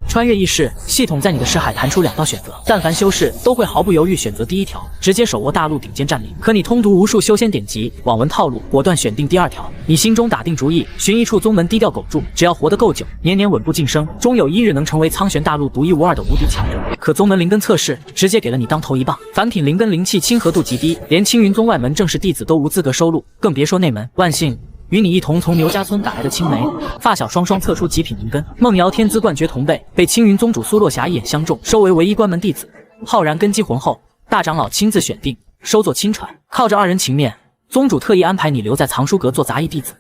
穿越意识系统在你的识海弹出2道选择，但凡修士都会毫不犹豫选择第一条，直接手握大陆顶尖战力。可你通读无数修仙典籍，网文套路，果断选定第2条。你心中打定主意，寻一处宗门低调苟住，只要活得够久，年年稳步晋升，终有一日能成为苍玄大陆独一无二的无敌强者。可宗门灵根测试直接给了你当头一棒，凡品灵根灵气亲和度极低，连青云宗外门正式弟子都无资格收录，更别说内门。万幸与你一同从牛家村赶来的青梅发小双双测出极品灵根，梦瑶天资冠绝同辈，被青云宗主苏若霞一眼相中，收为唯一关门弟子。浩然根基浑厚，大长老亲自选定，收作亲传。靠着2人情面，宗主特意安排你留在藏书阁做杂役弟子。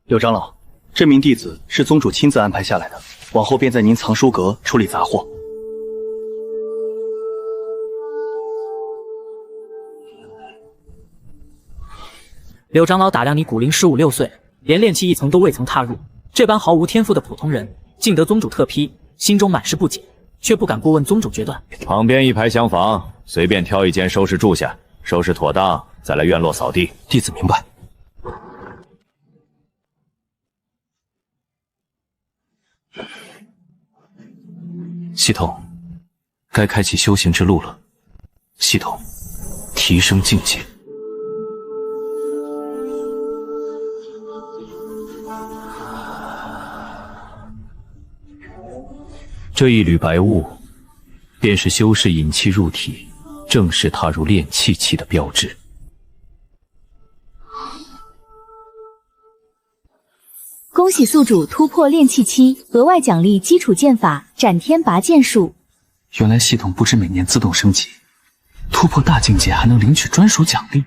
柳长老，这名弟子是宗主亲自安排下来的，往后便在您藏书阁处理杂货。柳长老打量你古龄15、16岁，连炼气一层都未曾踏入，这般毫无天赋的普通人，竟得宗主特批，心中满是不解，却不敢过问宗主决断。旁边一排厢房，随便挑一间收拾住下，收拾妥当再来院落扫地。弟子明白。系统，该开启修行之路了。系统，提升境界。这一缕白雾，便是修士引气入体，正式踏入炼气期的标志。恭喜宿主突破炼气期，额外奖励基础剑法斩天拔剑术。原来系统不止每年自动升级，突破大境界还能领取专属奖励。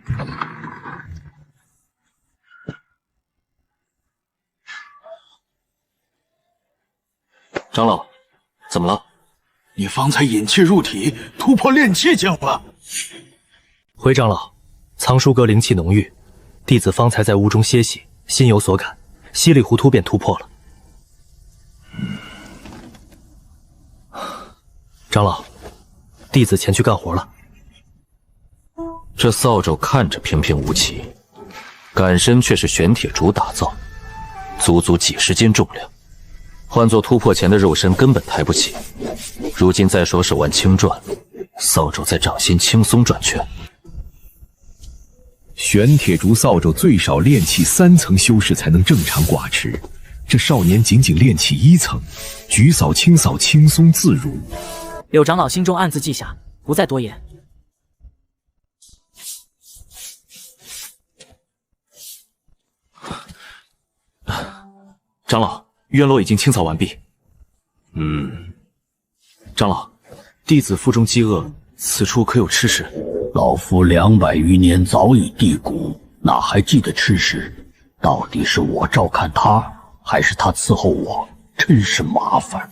长老，怎么了？你方才引气入体，突破炼气境了。回长老，藏书阁灵气浓郁，弟子方才在屋中歇息，心有所感，稀里糊涂便突破了。长老，弟子前去干活了。这扫帚看着平平无奇，杆身却是玄铁竹打造，足足几十斤重量，换做突破前的肉身根本抬不起。如今再说手腕轻转，扫帚在掌心轻松转圈。玄铁竹扫帚最少炼气3层修士才能正常挂持，这少年仅仅炼气1层，举扫轻扫轻松自如。柳长老心中暗自记下，不再多言。长老，院落已经清扫完毕。长老，弟子腹中饥饿，此处可有吃食？老夫200余年早已地骨，哪还记得吃食？到底是我照看他，还是他伺候我？真是麻烦。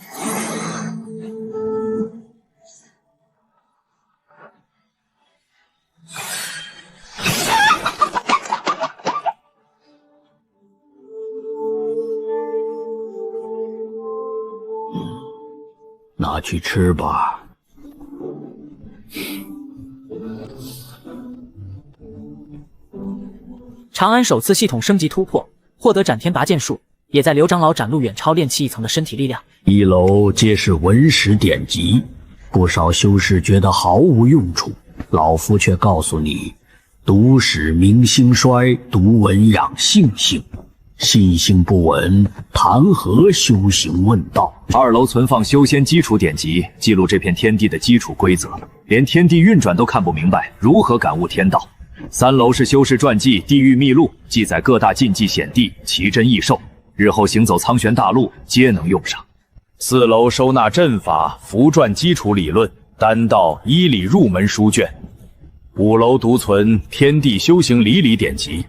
拿去吃吧。长安首次系统升级突破，获得斩天拔剑术，也在刘长老展露远超炼气1层的身体力量。1楼皆是文史典籍，不少修士觉得毫无用处，老夫却告诉你，读史明兴衰，读文养性性。信心不稳，谈何修行问道？2楼存放修仙基础典籍，记录这片天地的基础规则，连天地运转都看不明白，如何感悟天道？3楼是修士传记《地狱秘录》，记载各大禁忌险地，奇珍异兽，日后行走苍玄大陆皆能用上。4楼收纳阵法、符篆基础理论、丹道、医理入门书卷。5楼独存天地修行理理典籍。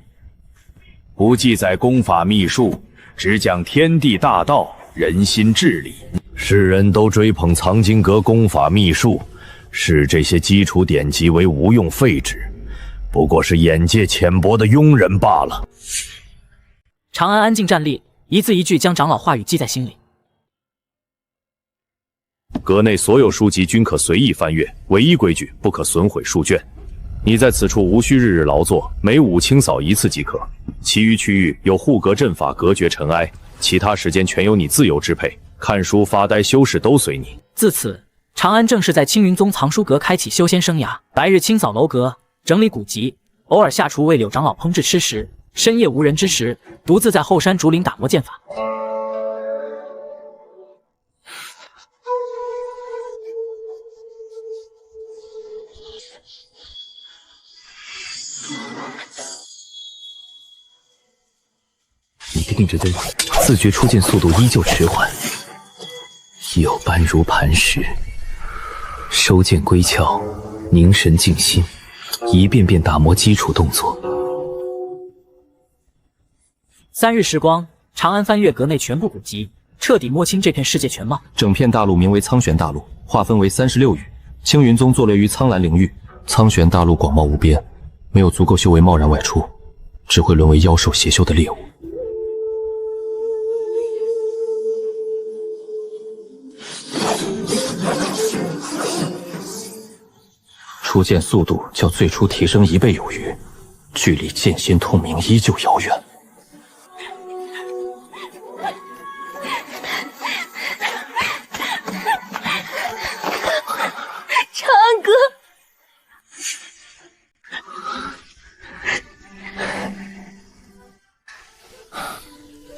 不记载功法秘术，只讲天地大道、人心治理。世人都追捧藏经阁功法秘术，视这些基础典籍为无用废纸，不过是眼界浅薄的庸人罢了。长安安静站立，一字一句将长老话语记在心里。阁内所有书籍均可随意翻阅，唯一规矩不可损毁书卷。你在此处无需日日劳作，每午清扫1次即可。其余区域有护阁阵法隔绝尘埃，其他时间全由你自由支配。看书、发呆、修饰都随你。自此，长安正式在青云宗藏书阁开启修仙生涯，白日清扫楼阁，整理古籍，偶尔下厨为柳长老烹制吃食，深夜无人之时，独自在后山竹林打磨剑法。你定着根，自觉出剑速度依旧迟缓，又般如磐石。收剑归鞘，凝神静心，一遍遍打磨基础动作。3日时光，长安翻阅阁内全部古籍，彻底摸清这片世界全貌。整片大陆名为苍玄大陆，划分为36域。青云宗坐落于苍蓝领域，苍玄大陆广袤无边，没有足够修为贸然外出，只会沦为妖兽邪修的猎物。出剑速度较最初提升1倍有余，距离剑心通明依旧遥远。长安哥，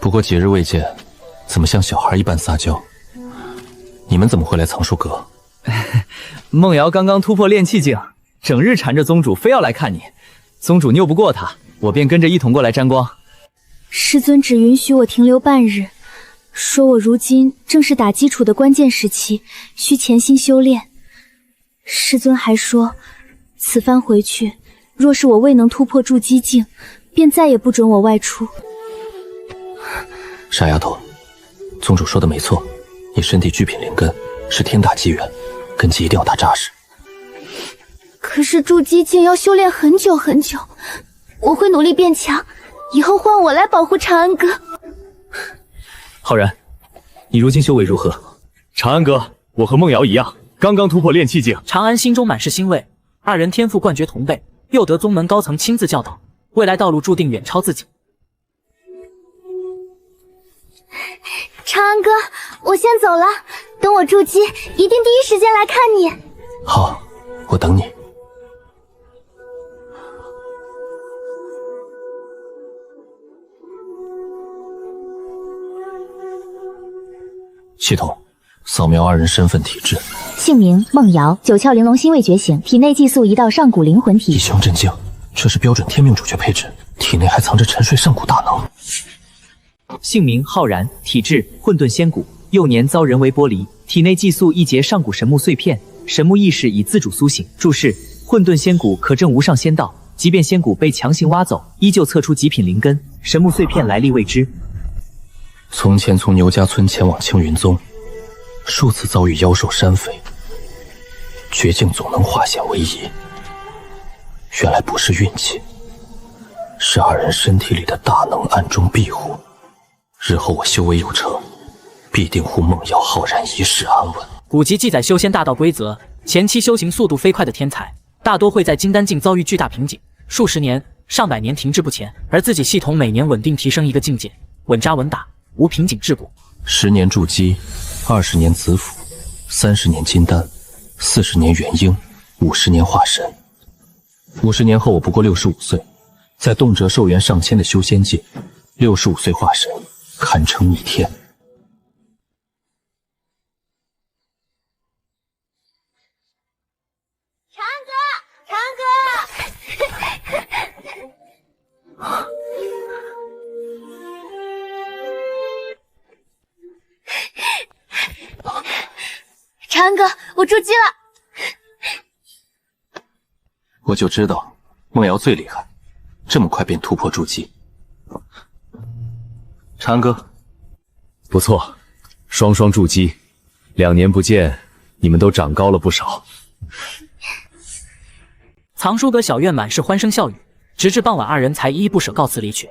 不过几日未见，怎么像小孩一般撒娇？你们怎么会来藏书阁？梦瑶刚刚突破炼气境，整日缠着宗主，非要来看你。宗主拗不过他，我便跟着一同过来沾光。师尊只允许我停留半日，说我如今正是打基础的关键时期，需潜心修炼。师尊还说，此番回去，若是我未能突破筑基境，便再也不准我外出。傻丫头，宗主说的没错，你身体巨品灵根是天大机缘，根基一定要打扎实。可是筑基境要修炼很久很久，我会努力变强，以后换我来保护长安哥。浩然，你如今修为如何？长安哥，我和梦瑶一样，刚刚突破炼气境。长安心中满是欣慰，二人天赋冠绝同辈，又得宗门高层亲自教导，未来道路注定远超自己。长安哥，我先走了，等我筑基，一定第一时间来看你。好，我等你。系统，扫描二人身份体质。姓名：梦瑶，九窍玲珑心未觉醒，体内寄宿一道上古灵魂体。一胸震惊，这是标准天命主角配置，体内还藏着沉睡上古大能。姓名浩然，体质混沌仙骨，幼年遭人为剥离，体内寄宿一节上古神木碎片，神木意识已自主苏醒。注释：混沌仙骨可证无上仙道，即便仙骨被强行挖走，依旧测出极品灵根。神木碎片来历未知。从前从牛家村前往青云宗，数次遭遇妖兽山匪，绝境总能化险为夷。原来不是运气，是二人身体里的大能暗中庇护。日后我修为有成，必定护梦瑶浩然一世安稳。古籍记载修仙大道规则，前期修行速度飞快的天才，大多会在金丹境遭遇巨大瓶颈，数十年、上百年停滞不前，而自己系统每年稳定提升一个境界，稳扎稳打，无瓶颈治国。10年筑基，20年子府，30年金丹，40年元婴，50年化神。50年后我不过65岁，在动辄寿元上千的修仙界，65岁化神，堪称逆天。长安哥，长安哥。长安哥，我筑基了。我就知道梦瑶最厉害，这么快便突破筑基。长安哥，不错，双双筑基，2年不见，你们都长高了不少。藏书阁小院满是欢声笑语，直至傍晚，二人才依依不舍告辞离去。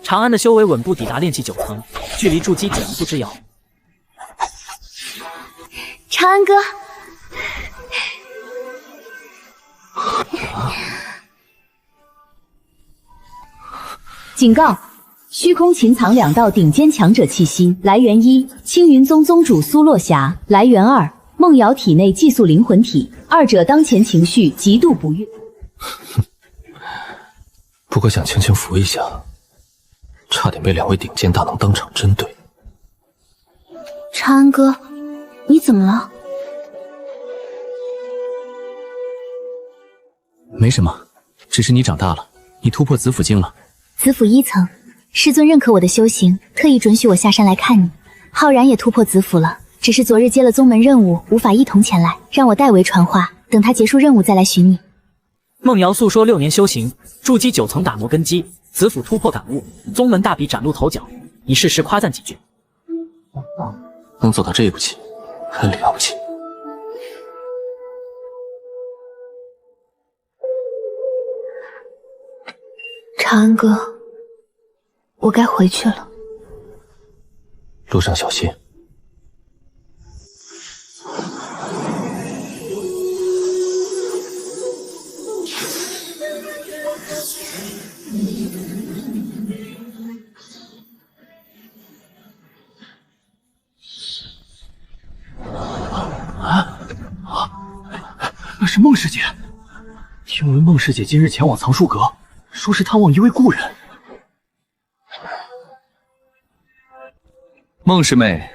长安的修为稳步抵达炼气9层，距离筑基几步之遥。长安哥，警告！虚空潜藏2道顶尖强者气息，来源1：青云宗宗主苏落霞，来源2：梦瑶体内寄宿灵魂体，二者当前情绪极度不悦。不过想轻轻扶一下，差点被2位顶尖大能当场针对。长安哥，你怎么了？没什么，只是你长大了，你突破紫府境了。紫府1层，师尊认可我的修行，特意准许我下山来看你。浩然也突破紫府了，只是昨日接了宗门任务，无法一同前来，让我代为传话，等他结束任务再来寻你。梦瑶诉说6年修行，筑基9层打磨根基，紫府突破感悟，宗门大比崭露头角，你适时夸赞几句。能走到这一步棋，很了不起。长安哥，我该回去了。路上小心。那是孟师姐。听闻孟师姐今日前往藏书阁，说是探望一位故人。孟师妹，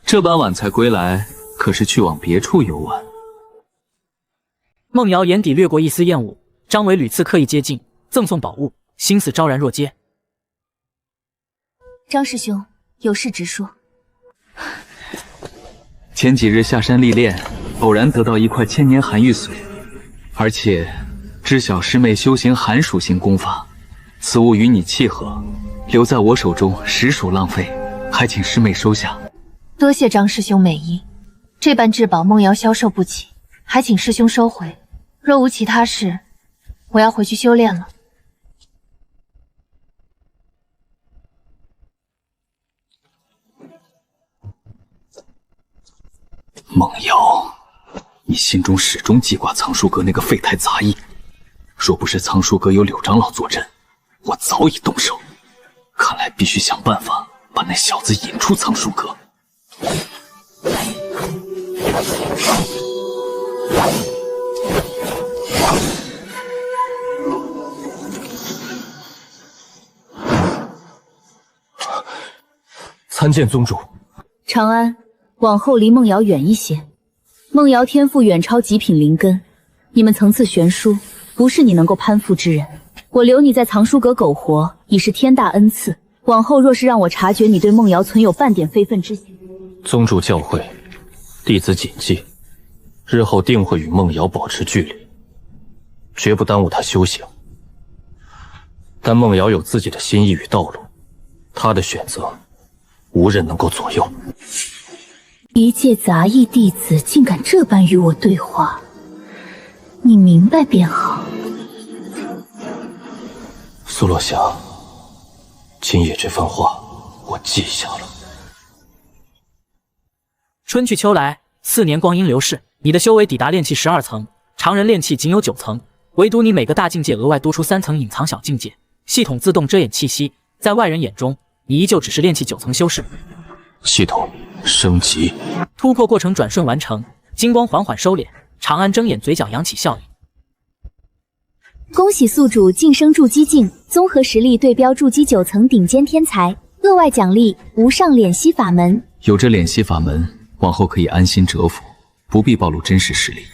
这般晚才归来，可是去往别处游玩？孟瑶眼底掠过一丝厌恶，张伟屡次刻意接近，赠送宝物，心思昭然若揭。张师兄，有事直说。前几日下山历练，偶然得到一块千年寒玉髓，而且知晓师妹修行寒属性功法，此物与你契合，留在我手中实属浪费，还请师妹收下。多谢张师兄美意，这般至宝梦瑶销售不起，还请师兄收回。若无其他事，我要回去修炼了。梦瑶，你心中始终记挂藏书阁那个废胎杂役，若不是藏书阁有柳长老坐镇，我早已动手。看来必须想办法把那小子引出藏书阁。参见宗主。长安，往后离梦瑶远一些。梦瑶天赋远超极品灵根，你们层次悬殊，不是你能够攀附之人。我留你在藏书阁苟活，已是天大恩赐。往后若是让我察觉你对梦瑶存有半点非分之心，宗主教诲，弟子谨记，日后定会与梦瑶保持距离，绝不耽误她修行。但梦瑶有自己的心意与道路，她的选择无人能够左右。一介杂役弟子竟敢这般与我对话，你明白便好。苏洛霞，今夜这番话我记下了。春去秋来，4年光阴流逝，你的修为抵达炼气12层，常人炼气仅有9层，唯独你每个大境界额外多出3层隐藏小境界，系统自动遮掩气息，在外人眼中，你依旧只是炼气9层修士。系统升级，突破过程转瞬完成，金光缓缓收敛，长安睁眼，嘴角扬起笑意。恭喜宿主晋升筑基境，综合实力对标筑基9层顶尖天才，额外奖励无上敛息法门。有这敛息法门，往后可以安心蛰伏，不必暴露真实实力。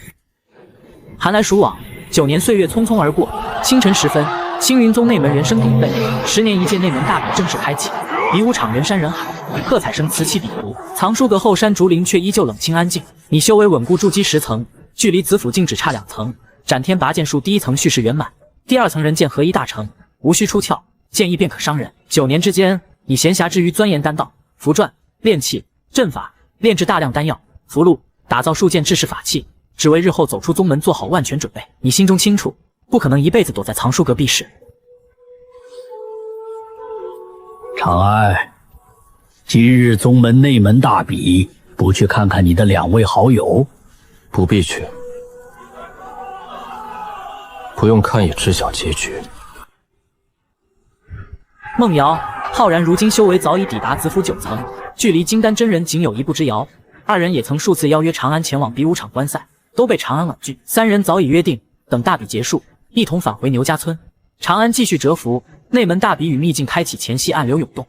寒来暑往，9年岁月匆匆而过。清晨时分，青云宗内门人声鼎沸，10年一届内门大比正式开启。比武场人山人海，喝彩声此起彼伏。藏书阁后山竹林却依旧冷清安静。你修为稳固筑基10层，距离紫府境只差2层。斩天拔剑术第1层蓄势圆满，第2层人剑合一大成，无需出鞘，剑意便可伤人。9年之间，你闲暇之余钻研丹道、符篆、炼器、阵法，炼制大量丹药、符箓，打造数件制式法器，只为日后走出宗门做好万全准备。你心中清楚，不可能一辈子躲在藏书阁避世。长安，今日宗门内门大比，不去看看你的2位好友？不必去，不用看也知晓结局。梦瑶、浩然如今修为早已抵达子府9层，距离金丹真人仅有1步之遥。二人也曾数次邀约长安前往比武场观赛，都被长安婉拒。三人早已约定，等大比结束，一同返回牛家村。长安继续蛰伏，内门大比与秘境开启前夕暗流涌动。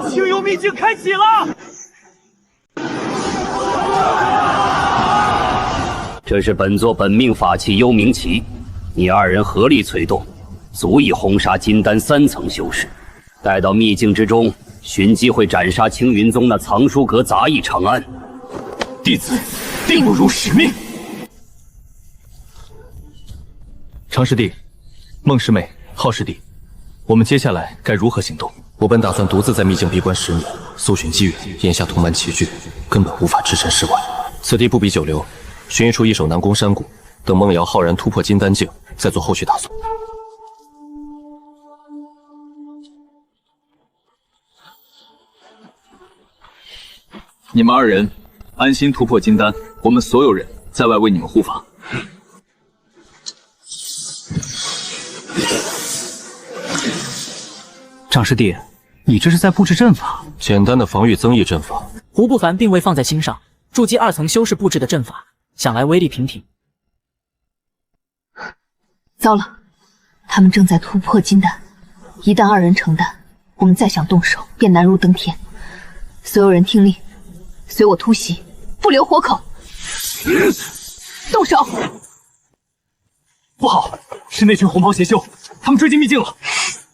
青幽秘境开启了！这是本座本命法器幽冥旗，你二人合力催动，足以轰杀金丹3层修士。待到秘境之中，寻机会斩杀青云宗那藏书阁杂役长安。弟子定不辱使命。长师弟、孟师妹、浩师弟，我们接下来该如何行动？我本打算独自在秘境闭关10年，搜寻机缘。眼下同门齐聚，根本无法置身事外。此地不比久留，寻一处易守难攻山谷，等孟瑶、浩然突破金丹境，再做后续打算。你们二人安心突破金丹，我们所有人在外为你们护法。长师弟，你这是在布置阵法？简单的防御增益阵法。胡不凡并未放在心上，筑基2层修士布置的阵法，想来威力平平。糟了，他们正在突破金丹，一旦二人成丹，我们再想动手便难如登天。所有人听令，随我突袭，不留活口。动手！不好，是那群红袍邪修，他们追进秘境了。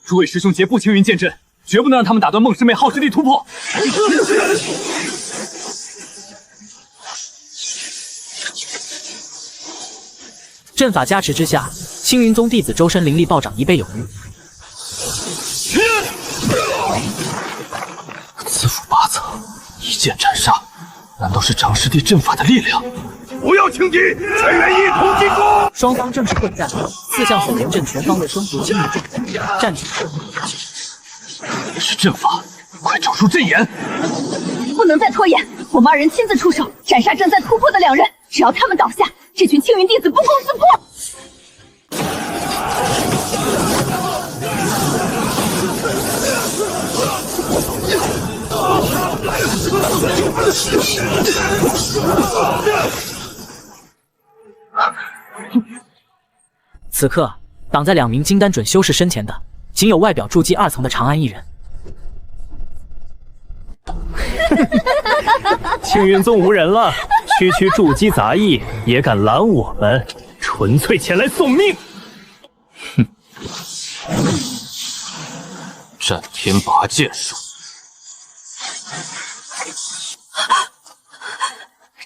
诸位师兄结步青云剑阵，绝不能让他们打断孟师妹、浩师弟突破。阵法加持之下，青云宗弟子周身灵力暴涨1倍有余。子府8层，一剑斩杀，难道是长师弟阵法的力量？不要轻敌，全员一同进攻！双方正式混战，4项锁元阵全方位封住青云众人，战局是阵法，快找出阵眼！不能再拖延，我们二人亲自出手，斩杀正在突破的2人。只要他们倒下，这群青云弟子不攻自破。此刻，挡在2名金丹准修士身前的，仅有外表筑基2层的长安一人。青云宗无人了，区区筑基杂役也敢拦我们，纯粹前来送命！哼，战天拔剑术。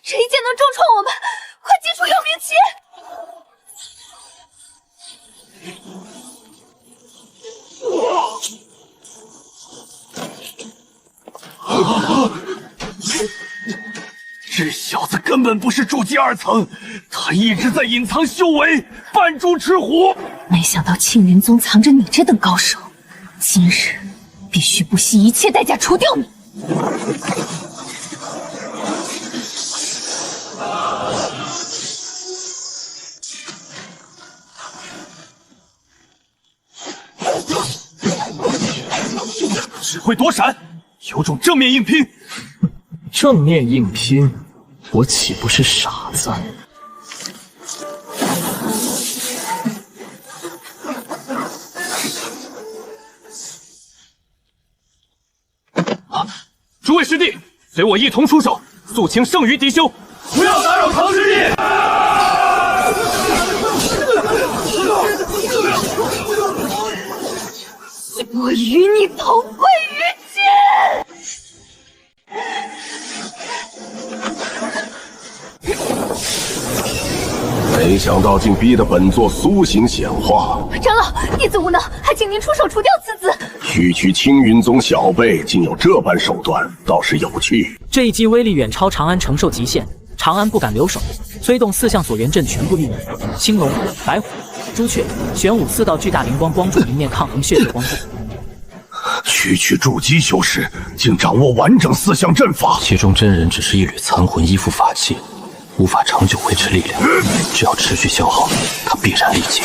这一剑能重创我们，快祭出幽冥旗！这小子根本不是筑基2层，他一直在隐藏修为，扮猪吃虎。没想到青云宗藏着你这等高手，今日必须不惜一切代价除掉你！只会躲闪，有种正面硬拼。正面硬拼，我岂不是傻子？诸位师弟，随我一同出手，肃清剩余敌修，不要打扰唐师弟！我与你同归于尽！没想到竟逼得本座苏醒显化。长老，弟子无能，还请您出手除掉此子。区区青云宗小辈竟有这般手段，倒是有趣。这一击威力远超长安承受极限，长安不敢留手，催动4项锁元阵全部运用，青龙、白虎、朱雀、玄武4道巨大灵光光柱迎面抗衡血色光柱。区筑基修士竟掌握完整4项阵法，其中真人只是一缕残魂依附法器，无法长久维持力量，只要持续消耗，他必然力竭。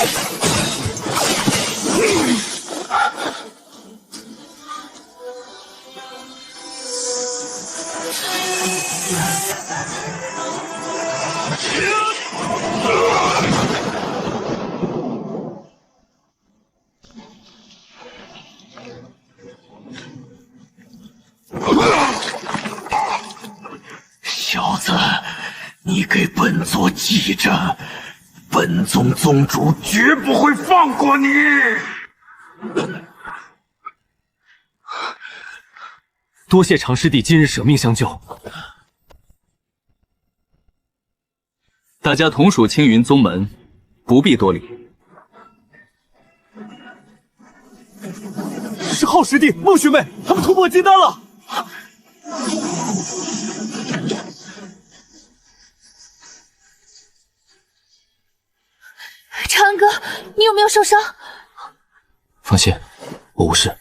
小子，你给本座记着，本宗宗主绝不会放过你！多谢常师弟今日舍命相救。大家同属青云宗门，不必多礼。是浩师弟、孟学妹，他们突破金丹了。长安哥，你有没有受伤？放心，我无事。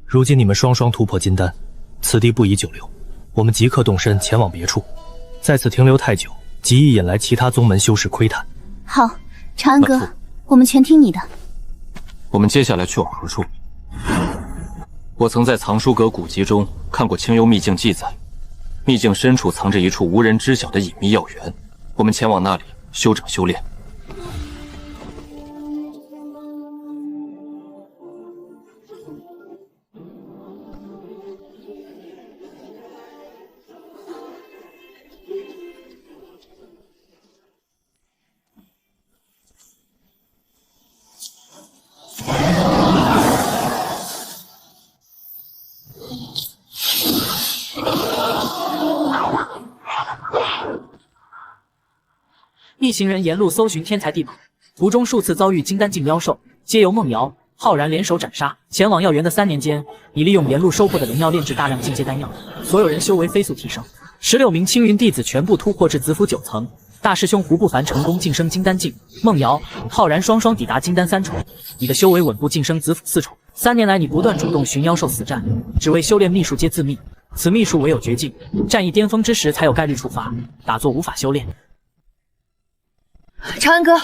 如今你们双双突破金丹，此地不宜久留，我们即刻动身前往别处。在此停留太久，极易引来其他宗门修士窥探。好，长安哥，我们全听你的。我们接下来去往何处？我曾在藏书阁古籍中看过清幽秘境记载，秘境深处藏着一处无人知晓的隐秘要源，我们前往那里休整修炼。一行人沿路搜寻天才地宝，途中数次遭遇金丹境妖兽，皆由孟瑶、浩然联手斩杀。前往药园的3年间，已利用沿路收获的灵药炼制大量进阶丹药，所有人修为飞速提升。16名青云弟子全部突破至子府9层，大师兄胡不凡成功晋升金丹境，孟瑶、浩然双双抵达金丹3重。你的修为稳步晋升子府4重。3年来，你不断主动寻妖兽死战，只为修炼秘术皆自秘。此秘术唯有绝境，战役巅峰之时才有概率触发，打坐无法修炼。长安哥，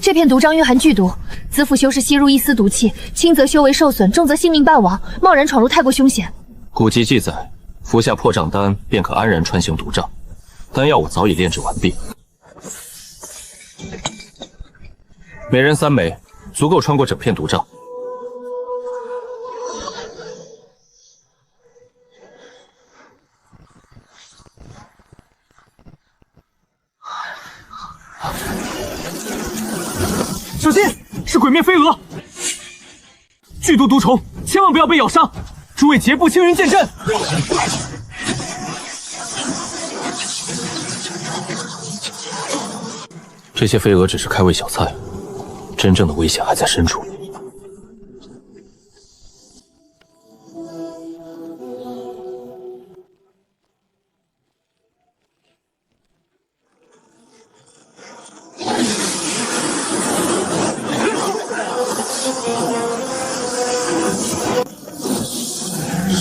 这片毒瘴蕴含剧毒，子府修士吸入一丝毒气，轻则修为受损，重则性命败亡。贸然闯入太过凶险。古籍记载，服下破障丹便可安然穿行毒障，丹药我早已炼制完毕，每人3枚，足够穿过整片毒障。小心，是鬼面飞蛾，剧毒毒虫，千万不要被咬伤。诸位结步青云剑阵。这些飞蛾只是开胃小菜，真正的危险还在深处。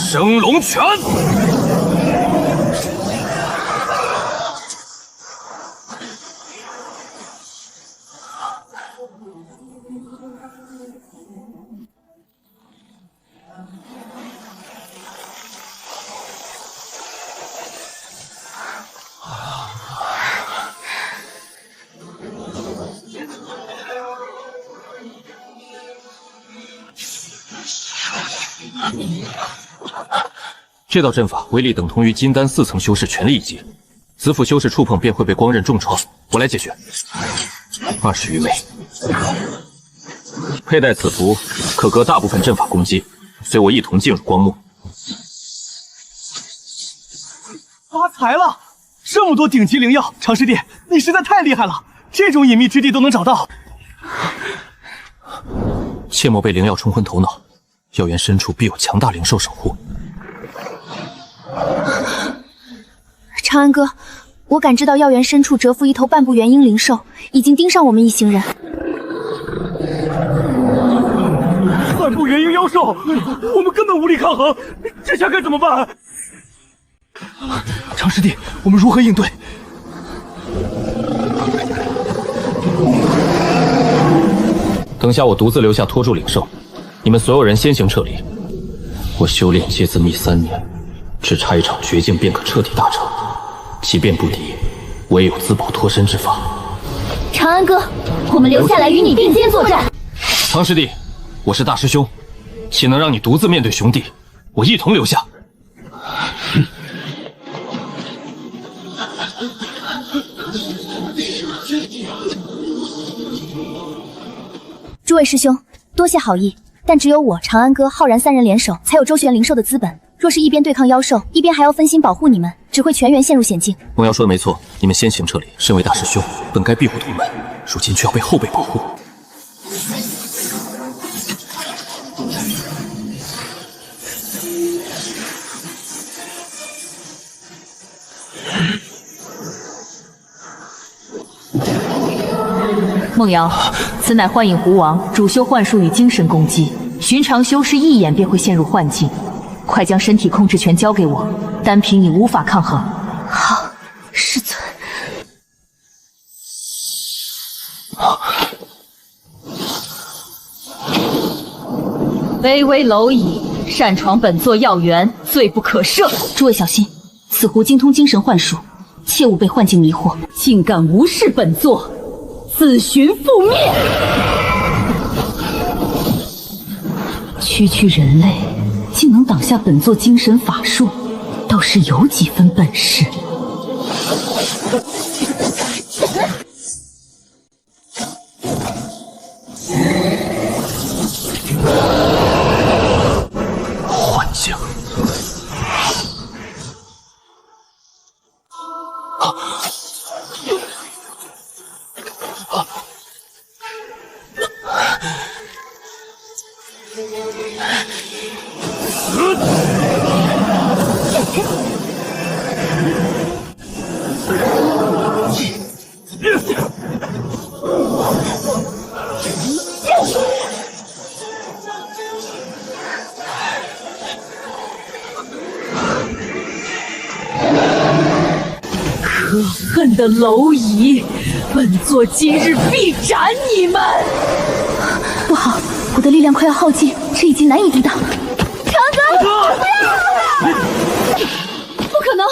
升龙拳！这道阵法威力等同于金丹4层修士全力一击，子府修士触碰便会被光刃重创。我来解决。20余枚，佩戴此符可隔大部分阵法攻击，随我一同进入光幕。发财了！这么多顶级灵药，常师弟，你实在太厉害了，这种隐秘之地都能找到。切莫被灵药冲昏头脑，药园深处必有强大灵兽守护。长安哥，我感知到药园深处蛰伏一头半步元婴灵兽，已经盯上我们一行人。半步元婴妖兽，我们根本无力抗衡，这下该怎么办？长师弟，我们如何应对？等下我独自留下拖住灵兽，你们所有人先行撤离。我修炼阶自秘3年，只差一场绝境便可彻底大成。即便不敌，我也有自保脱身之法。长安哥，我们留下来与你并肩作战。长师弟，我是大师兄，岂能让你独自面对兄弟？我一同留下。诸位师兄，多谢好意，但只有我、长安哥、浩然3人联手，才有周旋灵兽的资本。若是一边对抗妖兽，一边还要分心保护你们，只会全员陷入险境。梦瑶说的没错，你们先行撤离。身为大师兄，本该庇护同门，如今却要被后辈保护。梦瑶，此乃幻影狐王，主修幻术与精神攻击，寻常修士一眼便会陷入幻境。快将身体控制权交给我，单凭你无法抗衡。好，师尊。巍巍蝼蚁，擅闯本座药园，罪不可赦。诸位小心，此狐精通精神幻术，切勿被幻境迷惑。竟敢无视本座，自寻覆灭！区区人类，竟能挡下本座精神法术，倒是有几分本事。幻境。可恨的蝼蚁，本座今日必斩你们！不好，我的力量快要耗尽，这一击难以抵挡。长哥，不可能！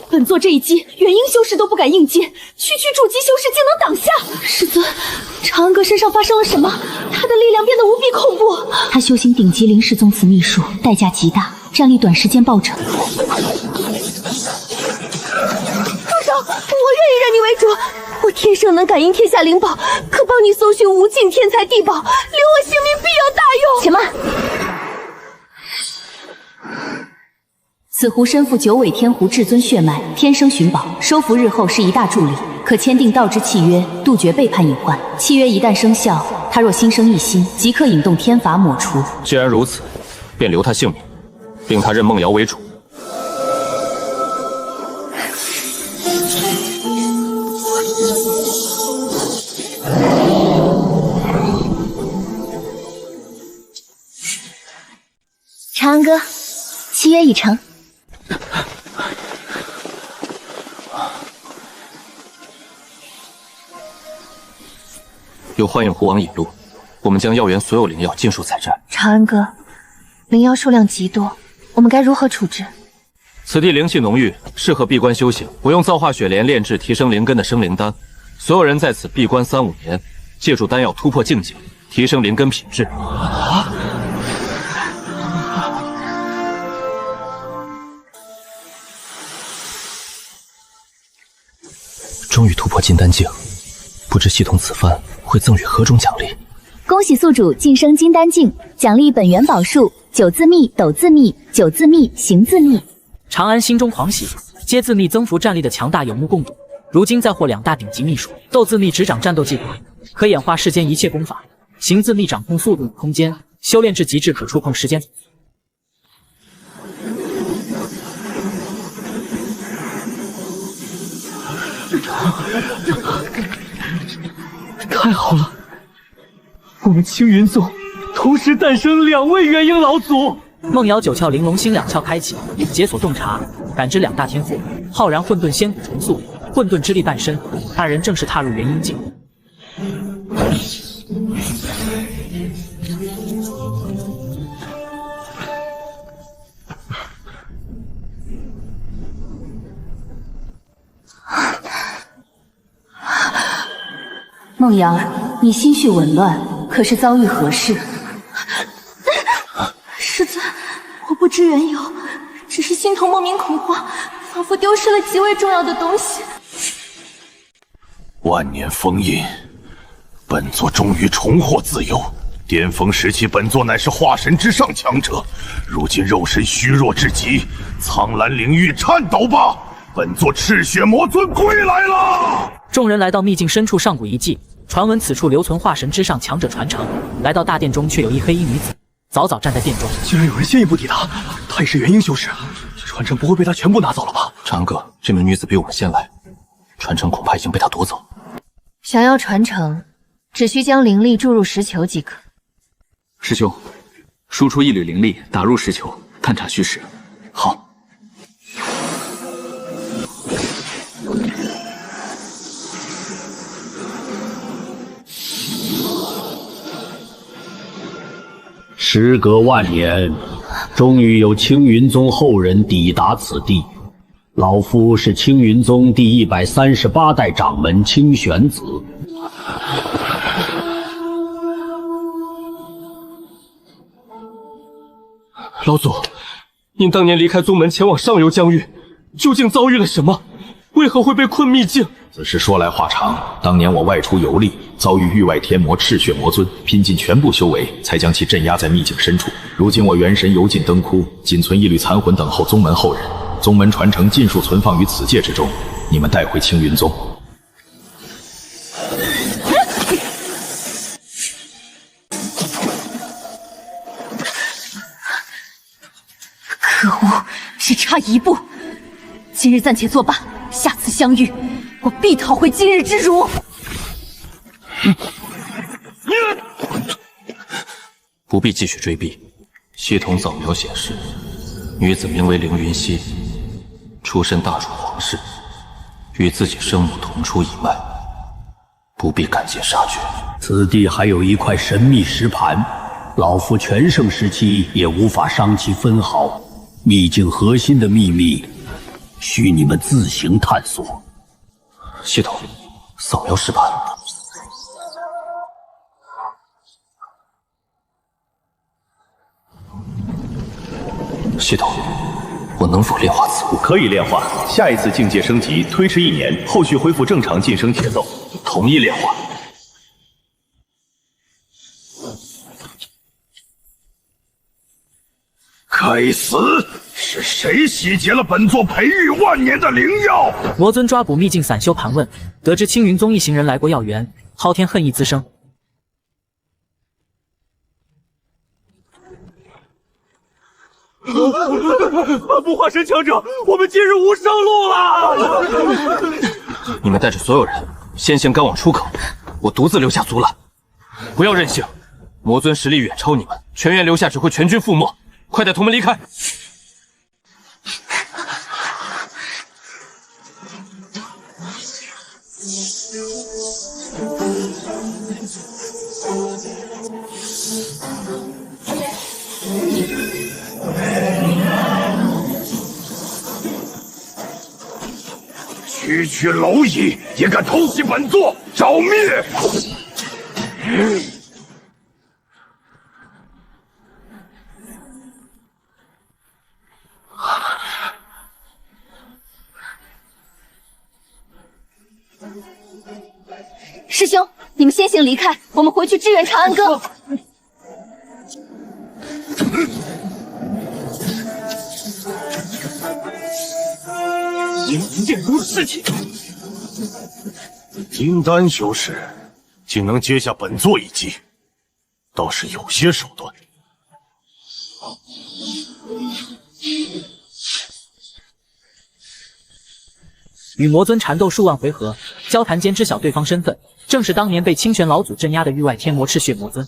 本座这一击，元婴修士都不敢应接，区区筑基修士竟能挡下。师尊，长安哥身上发生了什么？他的力量变得无比恐怖。他修行顶级灵氏宗祠秘术，代价极大，战力短时间暴涨。我愿意认你为主，我天生能感应天下灵宝，可帮你搜寻无尽天才地宝，留我性命必有大用。且慢，此狐身负九尾天狐至尊血脉，天生寻宝，收服日后是一大助力，可签订道之契约，杜绝背叛隐患。契约一旦生效，他若心生异心，即刻引动天罚抹除。既然如此，便留他性命，令他认梦瑶为主。长安哥，契约已成。有幻影狐王引路，我们将药园所有灵药尽数采摘。长安哥，灵药数量极多，我们该如何处置？此地灵气浓郁，适合闭关修行。我用造化雪莲炼制提升灵根的生灵丹，所有人在此闭关3-5年，借助丹药突破境界，提升灵根品质。终于突破金丹境，不知系统此番会赠予何种奖励？恭喜宿主晋升金丹境，奖励本源宝术9字秘、斗字秘、9字秘、行字秘。长安心中狂喜，阶字秘增幅战力的强大有目共睹。如今再获2大顶级秘术，斗字秘执掌战斗技法，可演化世间一切功法；行字秘掌控速度与空间，修炼至极致可触碰时间。太好了，我们青云宗同时诞生2位元婴老祖。梦瑶9窍玲珑心2窍开启，解锁洞察，感知2大天赋，浩然混沌仙骨重塑，混沌之力半身，二人正式踏入元婴境。梦瑶，你心绪紊乱，可是遭遇何事？师尊，我不知缘由，只是心头莫名恐慌，仿佛丢失了极为重要的东西。万年封印，本座终于重获自由。巅峰时期，本座乃是化神之上强者，如今肉身虚弱至极，苍蓝领域颤抖吧！本座赤血魔尊归来了！众人来到秘境深处，上古遗迹，传闻此处留存化神之上强者传承。来到大殿中，却有一黑衣女子早早站在殿中。竟然有人先一步抵达，她也是元婴修士，传承不会被他全部拿走了吧？长安哥，这名女子比我们先来，传承恐怕已经被他夺走。想要传承，只需将灵力注入石球即可。师兄，输出1缕灵力，打入石球，探查虚实。好。时隔万年，终于有青云宗后人抵达此地。老夫是青云宗第138代掌门青玄子。老祖，您当年离开宗门前往上游疆域，究竟遭遇了什么？为何会被困秘境？此事说来话长。当年我外出游历，遭遇域外天魔赤血魔尊，拼尽全部修为，才将其镇压在秘境深处。如今我元神油尽灯枯，仅存1缕残魂等候宗门后人。宗门传承尽数存放于此界之中，你们带回青云宗。可恶，只差一步！今日暂且作罢，下次相遇，我必讨回今日之辱。不必继续追逼。系统扫描显示，女子名为凌云溪，出身大楚皇室，与自己生母同出一脉，不必赶尽杀绝。此地还有一块神秘石盘，老夫全盛时期也无法伤其分毫。秘境核心的秘密，需你们自行探索。系统，扫描石盘。系统，我能否炼化此物？可以炼化，下一次境界升级推迟1年，后续恢复正常晋升节奏。同意炼化。该死！是谁洗劫了本座培育万年的灵药？魔尊抓捕秘境散修盘问，得知青云宗一行人来过要源，昊天恨意滋生。不化神强者，我们今日无生路了！你们带着所有人先行赶往出口，我独自留下阻拦。不要任性，魔尊实力远超你们，全员留下只会全军覆没。快带同门离开！区区蝼蚁也敢偷袭本座，找灭！师兄，你们先行离开，我们回去支援长安哥。阴剑如尸体，金丹修士竟能接下本座一击，倒是有些手段。与魔尊缠斗数万回合，交谈间知晓对方身份，正是当年被清玄老祖镇压的域外天魔赤血魔尊。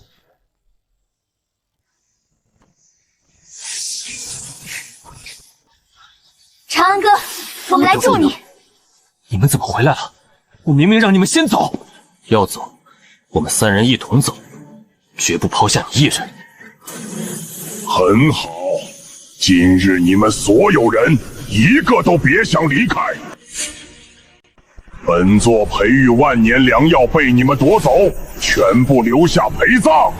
长安哥，我们来助你。你们怎么回来了？我明明让你们先走。要走，我们3人一同走，绝不抛下你一人。很好，今日你们所有人一个都别想离开。本座培育万年良药被你们夺走，全部留下陪葬。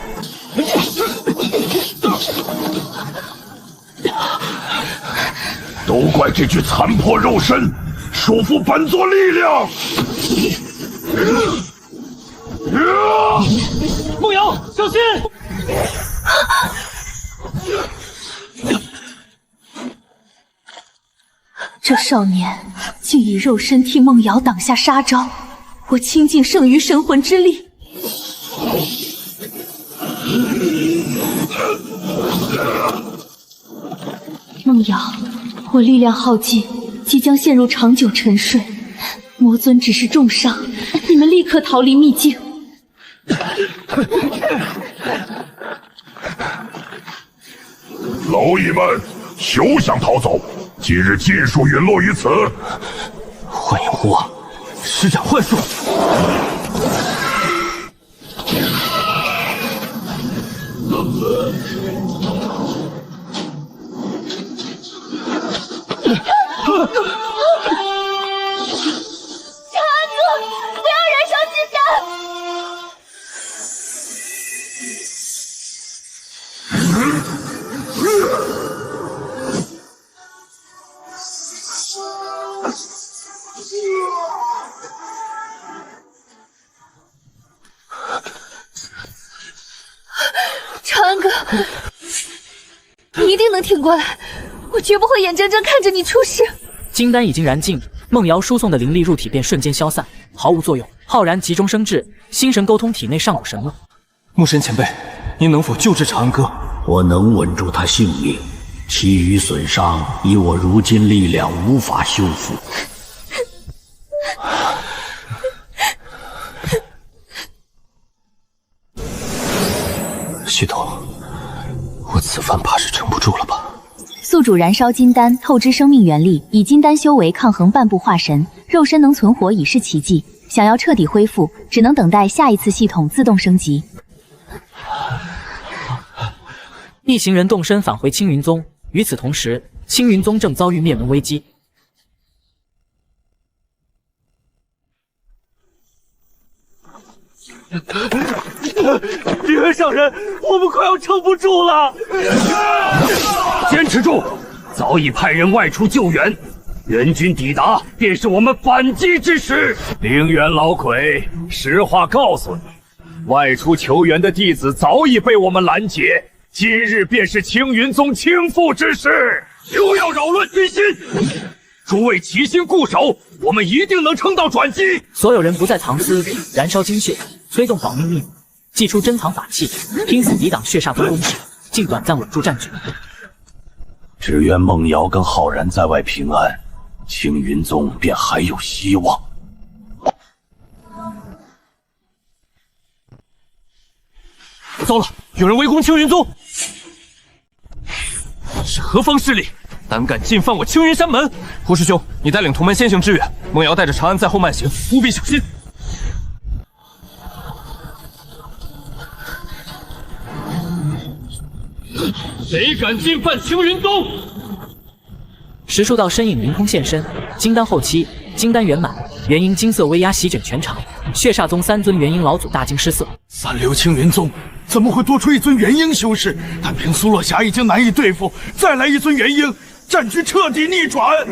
都怪这具残破肉身束缚本座力量。梦瑶，小心！这少年竟以肉身替梦瑶挡下杀招，我清净胜于神魂之力。梦瑶，我力量耗尽，即将陷入长久沉睡。魔尊只是重伤，你们立刻逃离秘境。蝼蚁们，休想逃走！今日尽数陨落于此。幻影巫，施展幻术。长安哥，不要燃烧金丹！长安哥，你一定能挺过来，我绝不会眼睁睁看着你出事。金丹已经燃尽，梦瑶输送的灵力入体便瞬间消散，毫无作用。浩然急中生智，心神沟通体内上古神木。木神前辈，您能否救治长安哥？我能稳住他性命，其余损伤以我如今力量无法修复。系统，我此番怕是撑不住了吧？宿主燃烧金丹，透支生命元力，以金丹修为抗衡半步化神，肉身能存活已是奇迹。想要彻底恢复，只能等待下一次系统自动升级。一行人动身返回青云宗，与此同时，青云宗正遭遇灭门危机。李元上人，我们快要撑不住了！坚持住！早已派人外出救援，援军抵达便是我们反击之时。陵园老鬼，实话告诉你，外出求援的弟子早已被我们拦截，今日便是青云宗倾覆之时，休要扰乱军心。诸位齐心固守，我们一定能撑到转机。所有人不再藏私，燃烧精血，催动保命秘术，祭出珍藏法器，拼死抵挡血煞宗攻势，竟短暂稳住战局。只愿梦瑶跟浩然在外平安，青云宗便还有希望。糟了，有人围攻青云宗，是何方势力？胆敢进犯我青云山门！胡师兄，你带领同门先行支援，梦瑶带着长安在后慢行，务必小心。谁敢进犯青云宗？十数道身影凌空现身，金丹后期，金丹圆满，元婴金色威压席卷全场，血煞宗3尊元婴老祖大惊失色。三流青云宗怎么会多出一尊元婴修士？单凭苏洛霞已经难以对付，再来一尊元婴，战局彻底逆转。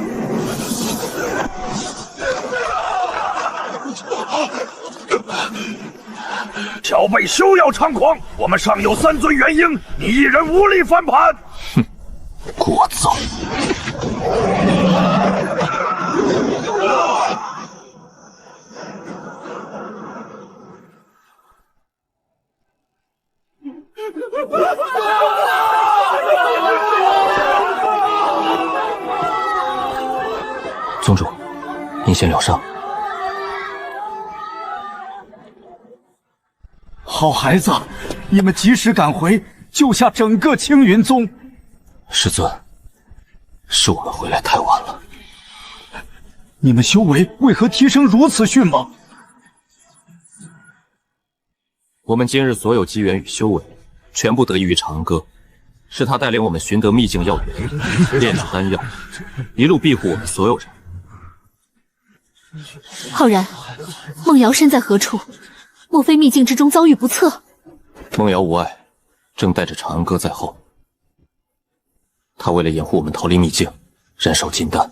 小辈休要猖狂，我们尚有3尊元婴，你一人无力翻盘。哼，聒噪！宗主，你先疗伤。好孩子，你们及时赶回，救下整个青云宗。师尊，是我们回来太晚了。你们修为为何提升如此迅猛？我们今日所有机缘与修为，全部得益于长安哥，是他带领我们寻得秘境要源，炼制丹药，一路庇护我们所有人。浩然，梦瑶身在何处？莫非秘境之中遭遇不测？梦瑶无碍，正带着长安哥在后。他为了掩护我们逃离秘境，燃烧金丹，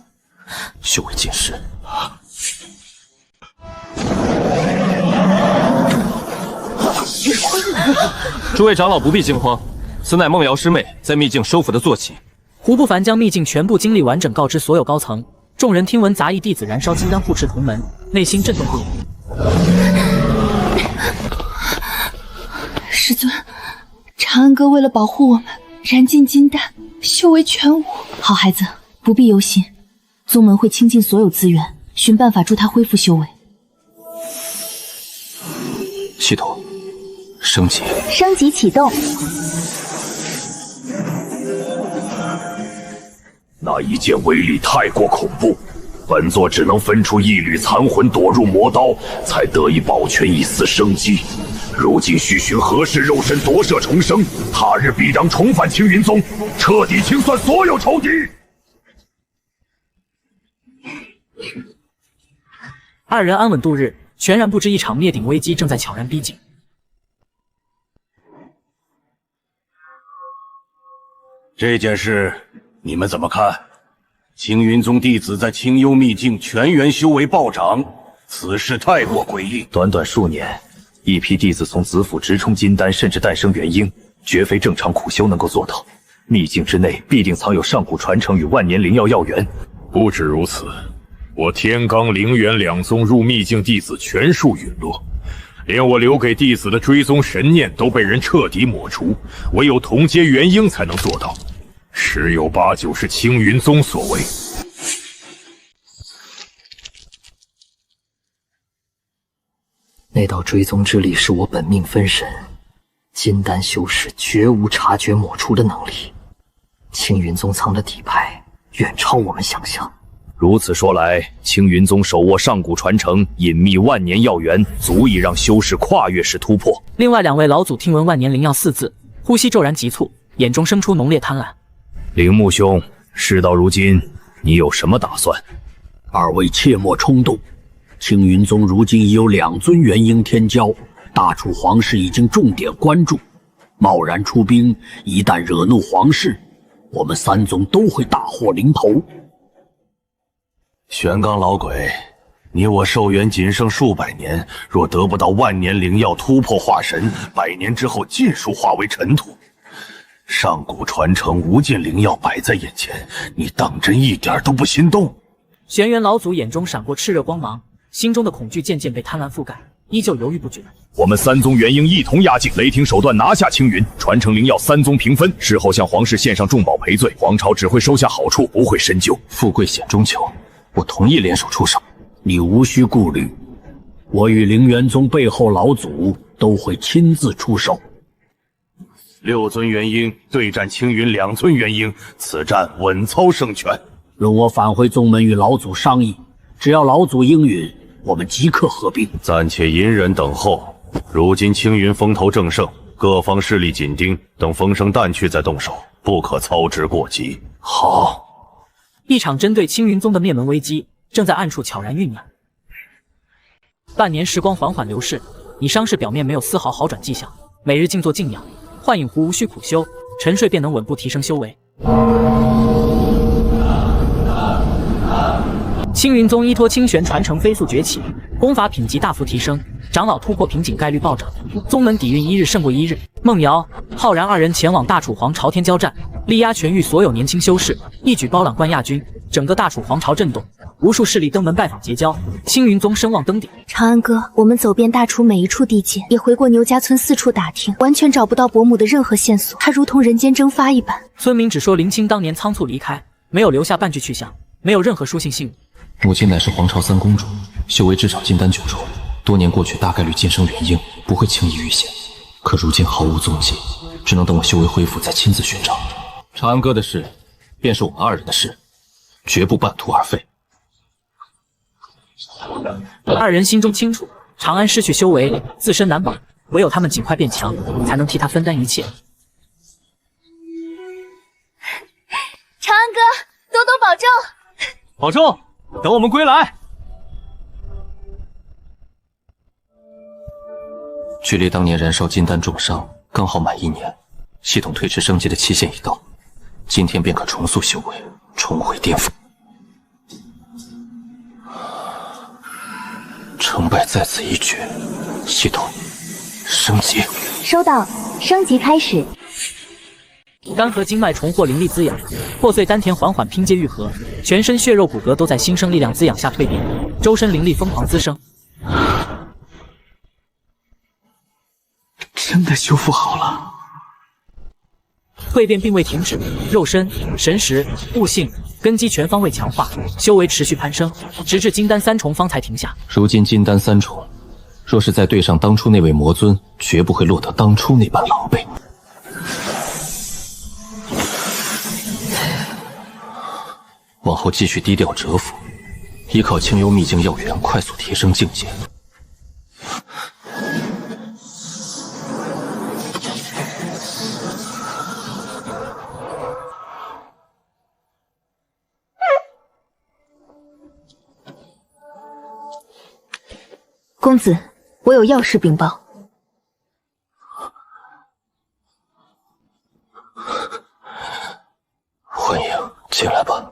修为尽失。诸位长老不必惊慌，此乃梦瑶师妹在秘境收服的坐骑。胡不凡将秘境全部经历完整告知所有高层，众人听闻杂役弟子燃烧金丹护持同门，内心震动不已。师尊，长安哥为了保护我们，燃尽金丹，修为全无。好孩子，不必忧心，宗门会倾尽所有资源，寻办法助他恢复修为。系统升级，升级启动。那一剑威力太过恐怖，本座只能分出一缕残魂躲入魔刀，才得以保全一丝生机。如今须寻合适肉身夺舍重生，他日必当重返青云宗，彻底清算所有仇敌。二人安稳度日，全然不知一场灭顶危机正在悄然逼近。这件事你们怎么看？青云宗弟子在清幽秘境全员修为暴涨，此事太过诡异。短短数年，一批弟子从子府直冲金丹，甚至诞生元婴，绝非正常苦修能够做到。秘境之内必定藏有上古传承与万年灵药药源。不止如此，我天罡、灵元两宗入秘境弟子全数陨落，连我留给弟子的追踪神念都被人彻底抹除，唯有同阶元婴才能做到，十有八九是青云宗所为。那道追踪之力是我本命分神，金丹修士绝无察觉抹除的能力。青云宗藏的底牌远超我们想象。如此说来，青云宗手握上古传承、隐秘万年药源，足以让修士跨越式突破。另外两位老祖听闻万年灵药四字，呼吸骤然急促，眼中生出浓烈贪婪。铃木兄，事到如今，你有什么打算？二位切莫冲动。青云宗如今已有2尊元婴天骄，大楚皇室已经重点关注。贸然出兵，一旦惹怒皇室，我们3宗都会大祸临头。玄刚老鬼，你我寿元仅剩数百年，若得不到万年灵药突破化神，100年之后尽数化为尘土。上古传承无尽灵药摆在眼前，你当真一点都不心动？玄元老祖眼中闪过炽热光芒，心中的恐惧渐渐被贪婪覆盖，依旧犹豫不决。我们3宗元婴一同压境，雷霆手段拿下青云，传承灵药3宗平分，事后向皇室献上重宝赔罪，皇朝只会收下好处，不会深究。富贵险中求，我同意联手出手。你无需顾虑，我与灵元宗背后老祖都会亲自出手。6尊元婴对战青云2尊元婴，此战稳操胜权。容我返回宗门与老祖商议，只要老祖应允，我们即刻合并。暂且隐忍等候。如今青云风头正盛，各方势力紧盯，等风声淡去再动手，不可操之过急。好。一场针对青云宗的灭门危机正在暗处悄然酝酿。半年时光缓缓流逝，你伤势表面没有丝毫好转迹象，每日静坐静养，幻影湖无需苦修，沉睡便能稳步提升修为。青云宗依托清玄传承飞速崛起，功法品级大幅提升，长老突破瓶颈概率暴涨，宗门底蕴一日胜过一日。梦瑶、浩然二人前往大楚皇朝天骄战，力压全域所有年轻修士，一举包揽冠亚军，整个大楚皇朝震动，无数势力登门拜访结交，青云宗声望登顶。长安哥，我们走遍大楚每一处地界，也回过牛家村4处打听，完全找不到伯母的任何线索，她如同人间蒸发一般。村民只说林青当年仓促离开，没有留下半句去向，没有任何书信信物。母亲乃是皇朝三公主，修为至少金丹9重，多年过去，大概率晋升元婴，不会轻易遇险。可如今毫无踪迹，只能等我修为恢复再亲自寻找。长安哥的事，便是我们2人的事，绝不半途而废。2人心中清楚，长安失去修为，自身难保，唯有他们尽快变强，才能替他分担一切。长安哥，多多保重！保重，等我们归来。距离当年燃烧金丹重伤刚好满1年，系统推迟升级的期限已到，今天便可重塑修为，重回巅峰。成败在此一决，系统升级。收到，升级开始。丹核经脉重获灵力滋养，破碎丹田缓缓拼接愈合，全身血肉骨骼都在新生力量滋养下蜕变，周身灵力疯狂滋生。真的修复好了。蜕变并未停止，肉身、神识、悟性、根基全方位强化，修为持续攀升，直至金丹3重方才停下。如今金丹3重，若是再对上当初那位魔尊，绝不会落得当初那般狼狈。往后继续低调蛰伏，依靠清幽秘境药源快速提升境界。公子，我有要事禀报。欢迎进来吧。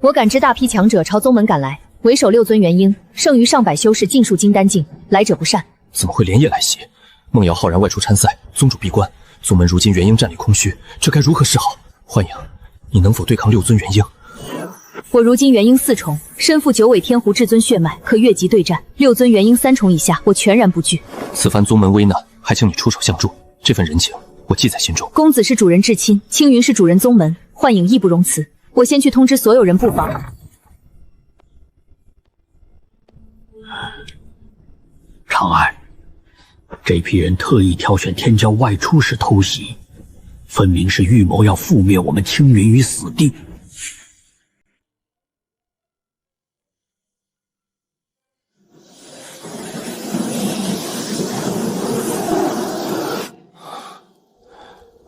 我感知大批强者朝宗门赶来，为首6尊元婴，剩余上百修士尽数金丹境，来者不善。怎么会连夜来袭？梦瑶浩然外出参赛，宗主闭关，宗门如今元婴战力空虚，这该如何是好？欢迎，你能否对抗6尊元婴？我如今元婴4重，身负9尾天狐至尊血脉，可越级对战。6尊元婴3重以下，我全然不惧。此番宗门危难，还请你出手相助，这份人情我记在心中。公子是主人至亲，青云是主人宗门，幻影义不容辞。我先去通知所有人布防。长安，这批人特意挑选天骄外出时偷袭，分明是预谋要覆灭我们青云于死地。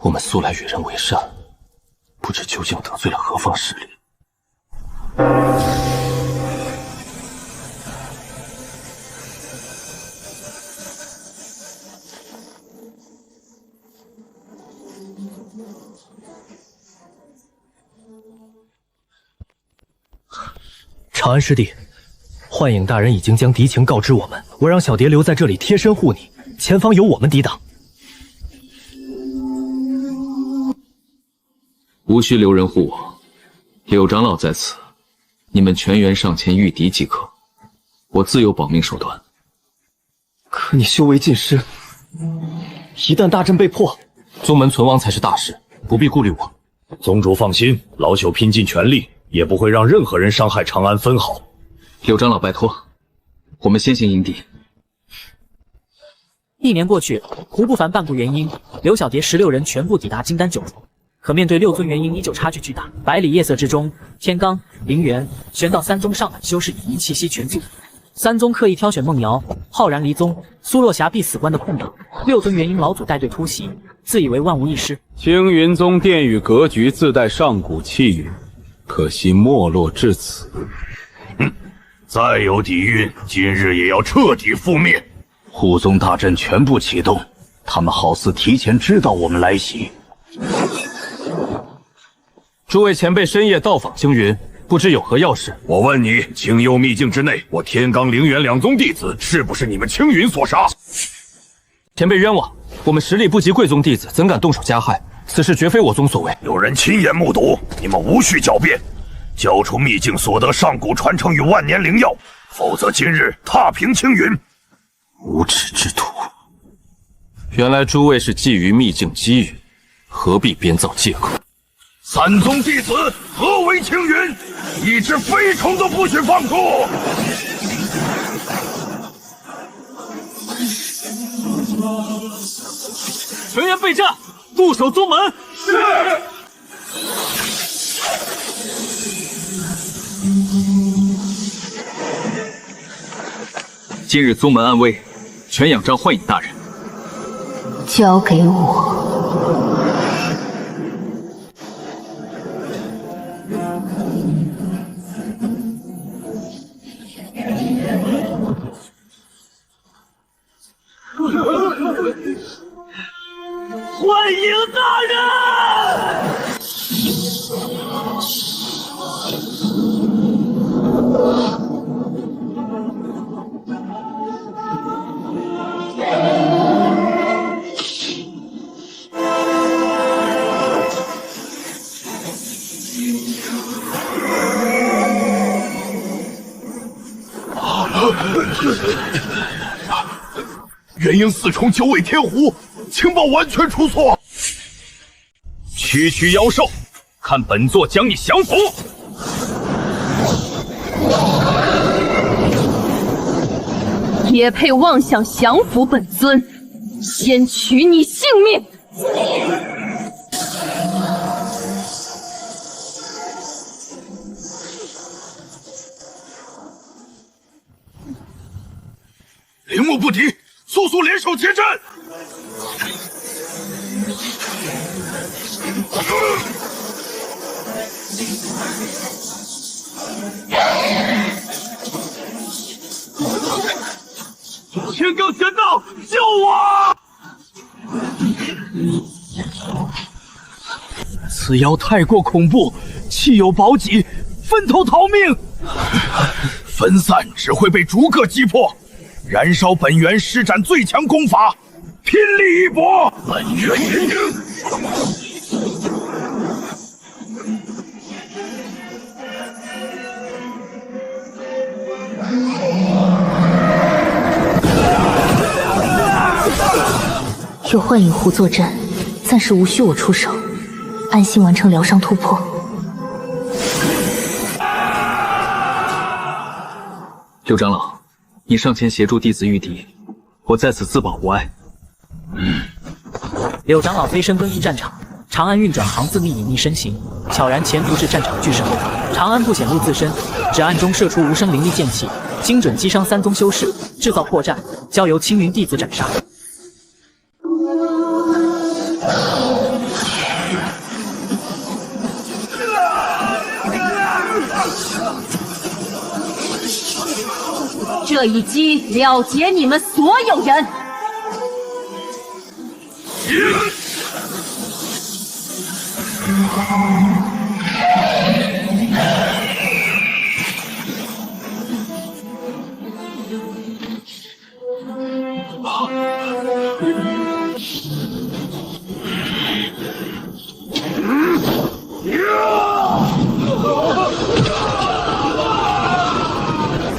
我们素来与人为善，不知究竟得罪了何方势力。长安师弟，幻影大人已经将敌情告知我们，我让小蝶留在这里贴身护你，前方有我们抵挡。无需留人护我，柳长老在此，你们全员上前御敌即可，我自有保命手段。可你修为尽失，一旦大阵被破，宗门存亡才是大事，不必顾虑我。宗主放心，老朽拼尽全力，也不会让任何人伤害长安分毫。柳长老拜托，我们先行迎敌。1年过去，胡不凡半步元婴，刘小蝶16人全部抵达金丹9重。可面对6尊元婴依旧差距巨大，百里夜色之中，天罡、凌元、玄道3宗上百修士以一气息全速。3宗刻意挑选梦瑶、浩然离宗、苏落霞必死关的空档，6尊元婴老祖带队突袭，自以为万无一失。青云宗殿宇格局自带上古气运，可惜没落至此。再有底蕴，今日也要彻底覆灭。护宗大阵全部启动，他们好似提前知道我们来袭。诸位前辈深夜到访青云，不知有何要事？我问你，清幽秘境之内，我天罡、凌元2宗弟子是不是你们青云所杀？前辈冤枉，我们实力不及贵宗弟子，怎敢动手加害？此事绝非我宗所为。有人亲眼目睹，你们无需狡辩，交出秘境所得上古传承与万年灵药，否则今日踏平青云。无耻之徒！原来诸位是觊觎秘境机遇，何必编造借口？ 3宗弟子何为青云？一只飞虫都不许放出！全员备战，固守宗门。是。今日宗门安危，全仰仗幻影大人。交给我。幻影大人！元婴四重九尾天狐，情报完全出错。区区妖兽，看本座将你降服！也配妄想降服本尊，先取你性命！铃木不敌，速速联手结阵！天罡玄道，救我！此妖太过恐怖，弃有保己，分头逃命。分散只会被逐个击破。燃烧本源，施展最强功法，拼力一搏！本源元婴。有幻影狐坐镇，暂时无需我出手，安心完成疗伤突破。刘长老，你上前协助弟子御敌，我在此自保无碍。柳长老飞身更衣战场，长安运转行字逆隐匿身形，悄然潜伏至战场巨石后方。长安不显露自身，只暗中射出无声灵力剑气，精准击伤三宗修士，制造破绽，交由青云弟子斩杀。这一击了结你们所有人！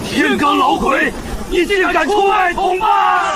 天罡老鬼，你竟然敢出卖同伴！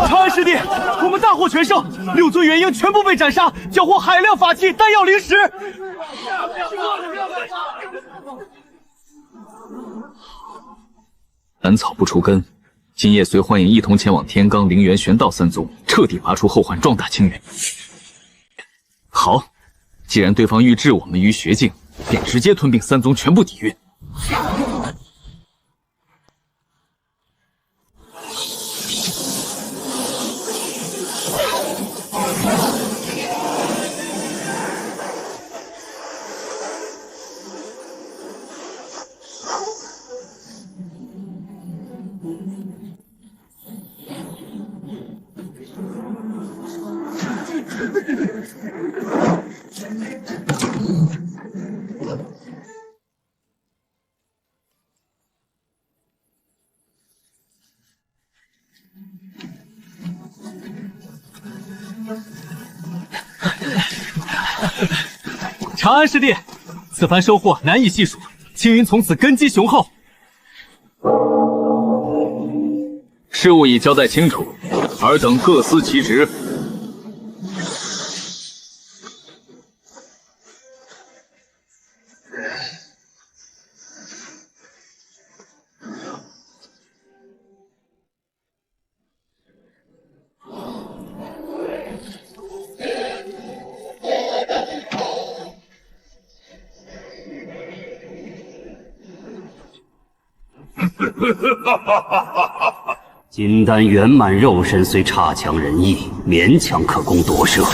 长安师弟，我们大获全胜，6尊元婴全部被斩杀，缴获海量法器、丹药、灵石。斩草不除根。今夜随幻影一同前往天罡、灵元、玄道三宗，彻底拔除后患，壮大青云。好，既然对方欲置我们于绝境，便直接吞并三宗，全部抵御。长安师弟，此番收获难以细数，青云从此根基雄厚。事务已交代清楚，尔等各司其职。金丹圆满肉身虽差强人意，勉强可供夺舍。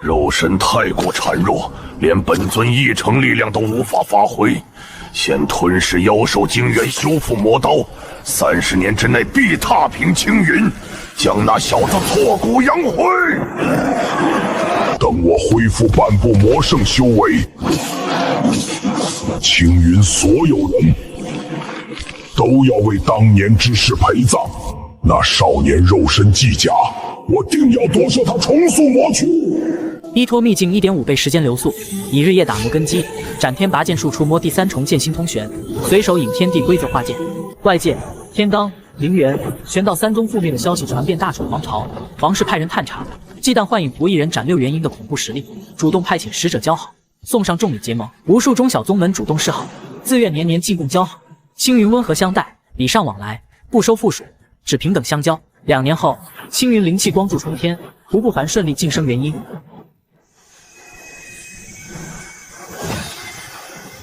肉身太过孱弱，连本尊一成力量都无法发挥。先吞噬妖兽精元，修复魔刀，30年之内必踏平青云，将那小子挫骨扬灰。等我恢复半步魔圣修为，青云所有人都要为当年之事陪葬。那少年肉身技甲，我定要夺舍他，重塑魔躯。依托秘境 1.5 倍时间流速，以日夜打磨根基，斩天拔剑术出摸第3重剑心通玄，随手引天地规则化剑。外界天罡、灵元、玄道三宗负面的消息传遍大楚皇朝，皇室派人探查，忌惮幻影仆一人斩6元婴的恐怖实力，主动派遣使者交好，送上众里结盟。无数中小宗门主动示好，自愿年年进贡交好。青云温和相待，礼尚往来，不收附属，只平等相交。2年后，青云灵气光柱冲天，胡不凡顺利晋升元婴。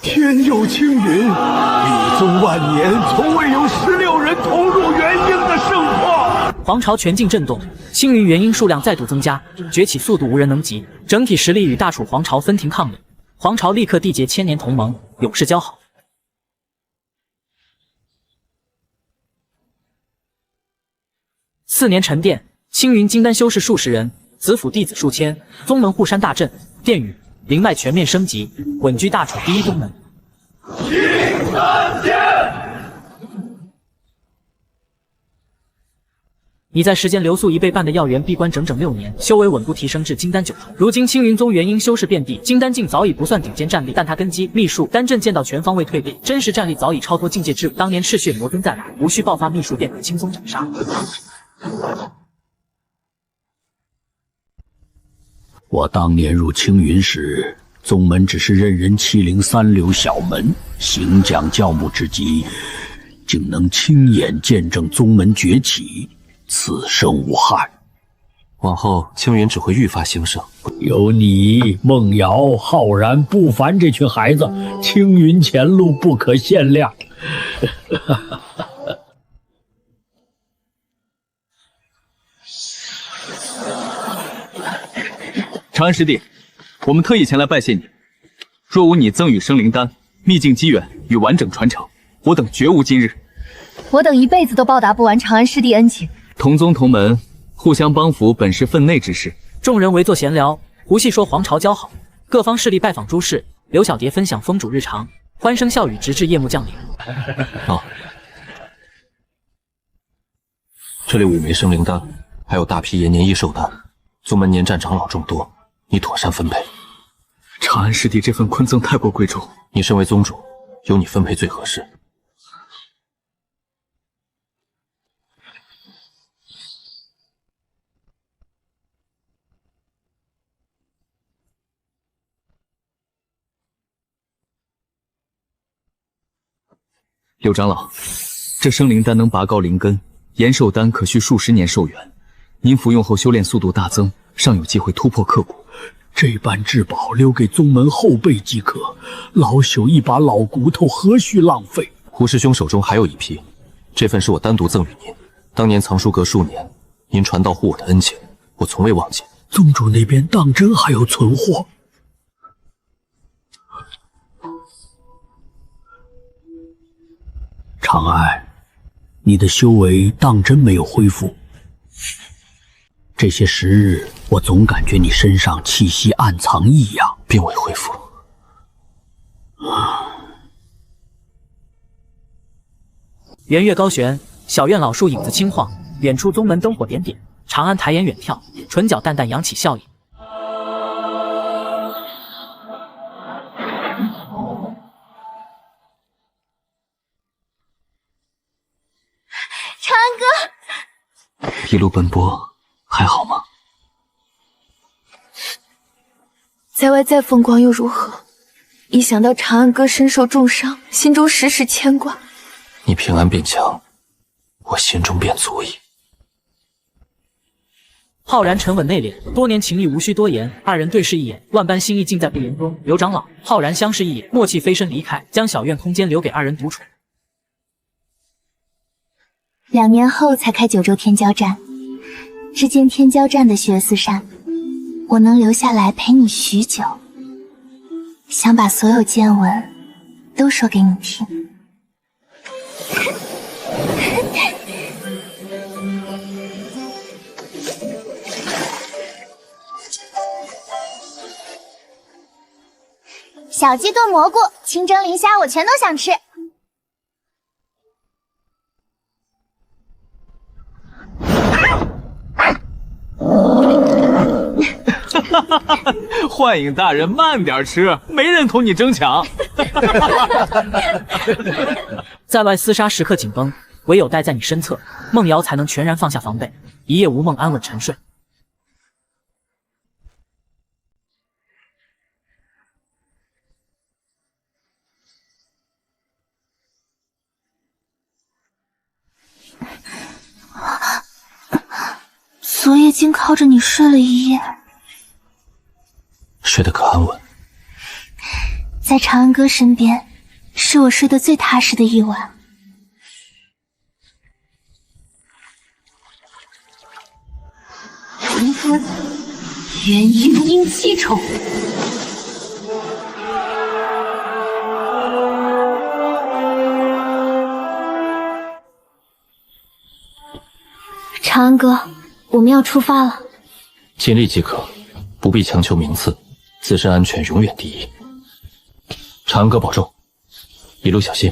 天佑青云，立宗万年，从未有16人同入元婴的盛况。皇朝全境震动，青云元婴数量再度增加，崛起速度无人能及，整体实力与大楚皇朝分庭抗礼。皇朝立刻缔结1000年同盟，永世交好。4年沉淀，青云金丹修士数十人，子府弟子数千，宗门护山大阵，殿宇灵脉全面升级，稳居大楚第1宗门。金丹剑，你在时间流速1倍半的药源闭关整整6年，修为稳步提升至金丹9重。如今青云宗元婴修士遍地，金丹境早已不算顶尖战力，但他根基、秘术、丹阵剑道全方位蜕变，真实战力早已超脱境界之武。当年赤血魔尊再来，无需爆发秘术便可轻松斩杀。我当年入青云时，宗门只是任人欺凌3流小门，行将教母之际，竟能亲眼见证宗门崛起，此生无憾。往后青云只会愈发兴盛。有你、梦瑶、浩然、不凡这群孩子，青云前路不可限量。长安师弟，我们特意前来拜谢你。若无你赠予生灵丹、秘境机缘与完整传承，我等绝无今日。我等一辈子都报答不完长安师弟恩情。同宗同门，互相帮扶本是分内之事。众人围坐闲聊，胡细说皇朝交好，各方势力拜访诸事，刘小蝶分享封主日常，欢声笑语直至夜幕降临。好，这里5枚生灵丹，还有大批延年益寿丹，宗门年战长老众多，你妥善分配。长安师弟这份昆赠太过贵重，你身为宗主，由你分配最合适。刘长老，这生灵丹能拔高灵根，延寿丹可续数十年寿元。您服用后修炼速度大增，尚有机会突破刻骨。这般至宝留给宗门后辈即可，老朽一把老骨头何须浪费？胡师兄手中还有一批，这份是我单独赠与您。当年藏书阁数年，您传道护我的恩情，我从未忘记。宗主那边当真还有存货？长安，你的修为当真没有恢复？这些时日，我总感觉你身上气息暗藏异样，并未恢复。圆月高悬，小院老树影子轻晃，远处宗门灯火点点。长安抬眼远眺，唇角淡淡扬起笑意。长安哥，一路奔波，还好吗？在外再风光又如何？一想到长安哥身受重伤，心中时时牵挂。你平安变强，我心中便足矣。浩然沉稳内敛，多年情谊无需多言。二人对视一眼，万般心意尽在不言中。刘长老、浩然相视一眼，默契飞身离开，将小院空间留给二人独处。2年后才开九州天骄战，这间天骄战的血丝山，我能留下来陪你许久，想把所有见闻都说给你听。小鸡炖蘑菇、清蒸磷虾，我全都想吃。幻影大人慢点吃，没人同你争抢。在外厮杀时刻紧绷，唯有待在你身侧，梦瑶才能全然放下防备，一夜无梦，安稳沉睡。昨夜竟靠着你睡了一夜，睡得可安稳。在长安哥身边，是我睡得最踏实的一晚。元婴七重。长安哥，我们要出发了。尽力即可，不必强求名次，自身安全永远第一。长安哥保重，一路小心。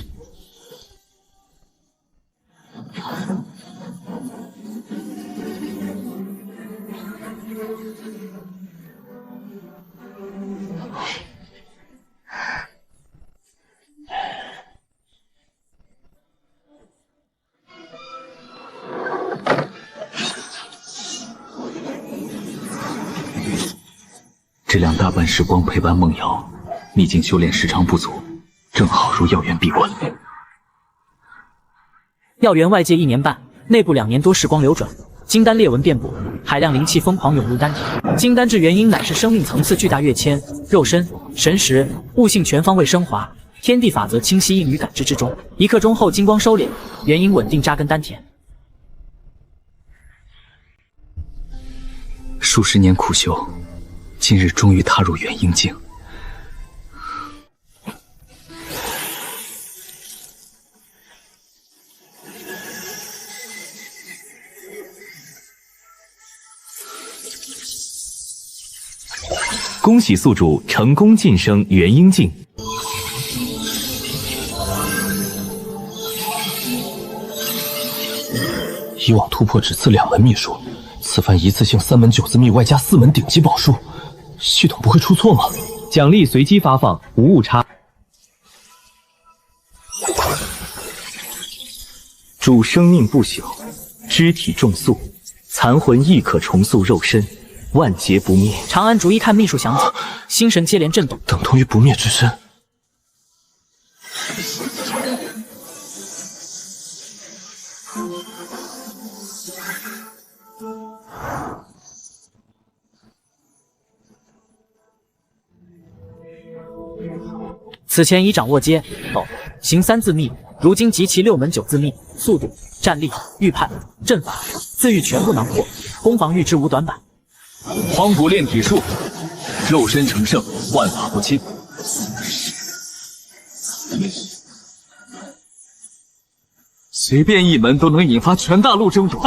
这2大半时光陪伴梦瑶，秘境修炼时长不足，正好入药园闭关。药园外界1年半，内部2年多时光流转，金丹裂纹遍布，海量灵气疯狂涌入丹田。金丹至元婴乃是生命层次巨大跃迁，肉身、神识、悟性全方位升华，天地法则清晰映于感知之中。1刻钟后，金光收敛，元婴稳定扎根丹田。数十年苦修，今日终于踏入元婴境。恭喜宿主成功晋升元婴境。以往突破只赐2门秘术，此番一次性3门9字秘，外加4门顶级宝术，系统不会出错吗？奖励随机发放，无误差。主生命不朽，肢体重塑，残魂亦可重塑肉身，万劫不灭。长安逐一看秘术详解，心神接连震动，等同于不灭之身。此前已掌握阶、斗、行3字秘，如今集其6门9字秘，速度、战力、预判、阵法、自愈全部囊括，攻防御之无短板。荒古炼体术，肉身成圣，万法不侵。随便一门都能引发全大陆争夺，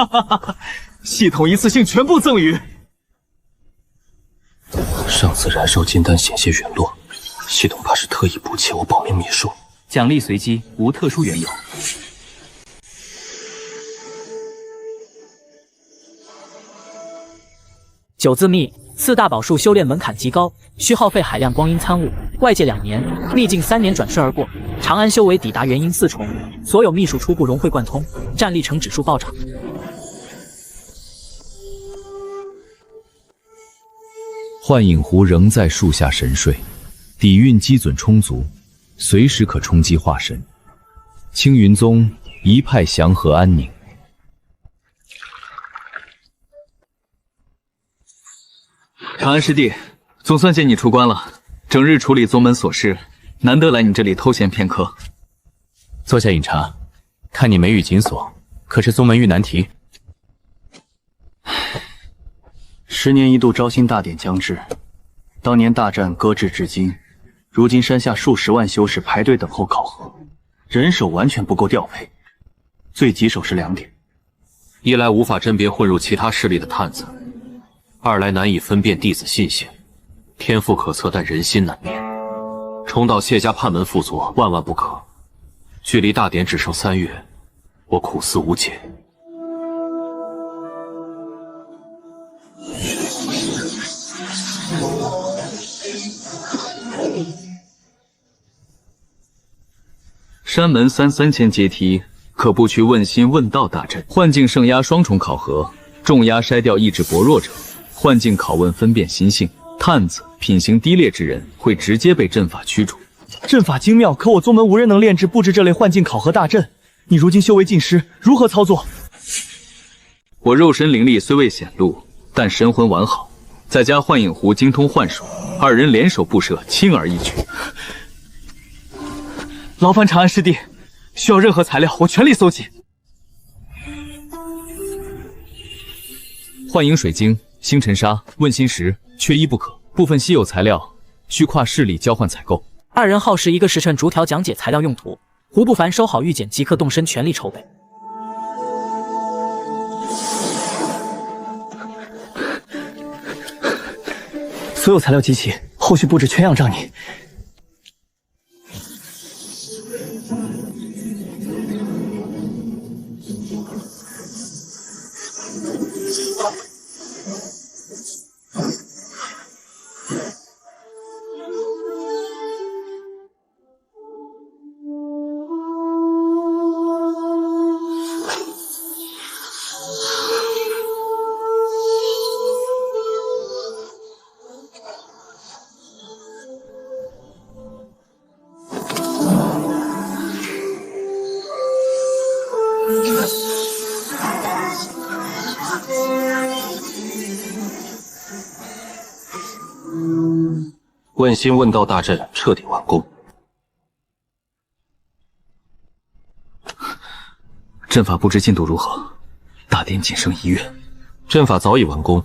系统一次性全部赠予。上次燃烧金丹险些陨落，系统怕是特意补切我保命秘术。奖励随机，无特殊缘由。9字秘，4大宝术修炼门槛极高，需耗费海量光阴参悟，外界2年，秘境3年转世而过。长安修为抵达元婴4重，所有秘术初步融会贯通，战力呈指数暴涨。幻影狐仍在树下神睡，底蕴基准充足，随时可冲击化神。青云宗一派祥和安宁。长安师弟，总算见你出关了，整日处理宗门琐事，难得来你这里偷闲片刻。坐下饮茶，看你眉宇紧锁，可是宗门遇难题？10年一度招新大典将至，当年大战搁置至今，如今山下数10万修士排队等候考核，人手完全不够调配。最棘手是2点：一来无法甄别混入其他势力的探子，二来难以分辨弟子信息。天赋可测，但人心难辨。重蹈谢家叛门覆辙，万万不可。距离大典只剩3月，我苦思无解。山门3000阶梯，可不去问心问道大阵。幻境圣压双重考核，重压筛掉意志薄弱者，幻境拷问分辨心性。探子品行低劣之人会直接被阵法驱逐。阵法精妙，可我宗门无人能炼制布置这类幻境考核大阵。你如今修为尽失，如何操作？我肉身灵力虽未显露，但神魂完好，再加幻影狐精通幻术，2人联手布设，轻而易举。劳烦长安师弟，需要任何材料，我全力搜集。幻影水晶、星辰砂、问心石缺一不可，部分稀有材料需跨势力交换采购。2人耗时1个时辰逐条讲解材料用途。胡不凡收好玉简，即刻动身全力筹备。所有材料集齐，后续布置全仰仗你。问心问道大阵彻底完工。阵法布置进度如何？大典仅剩1月。阵法早已完工，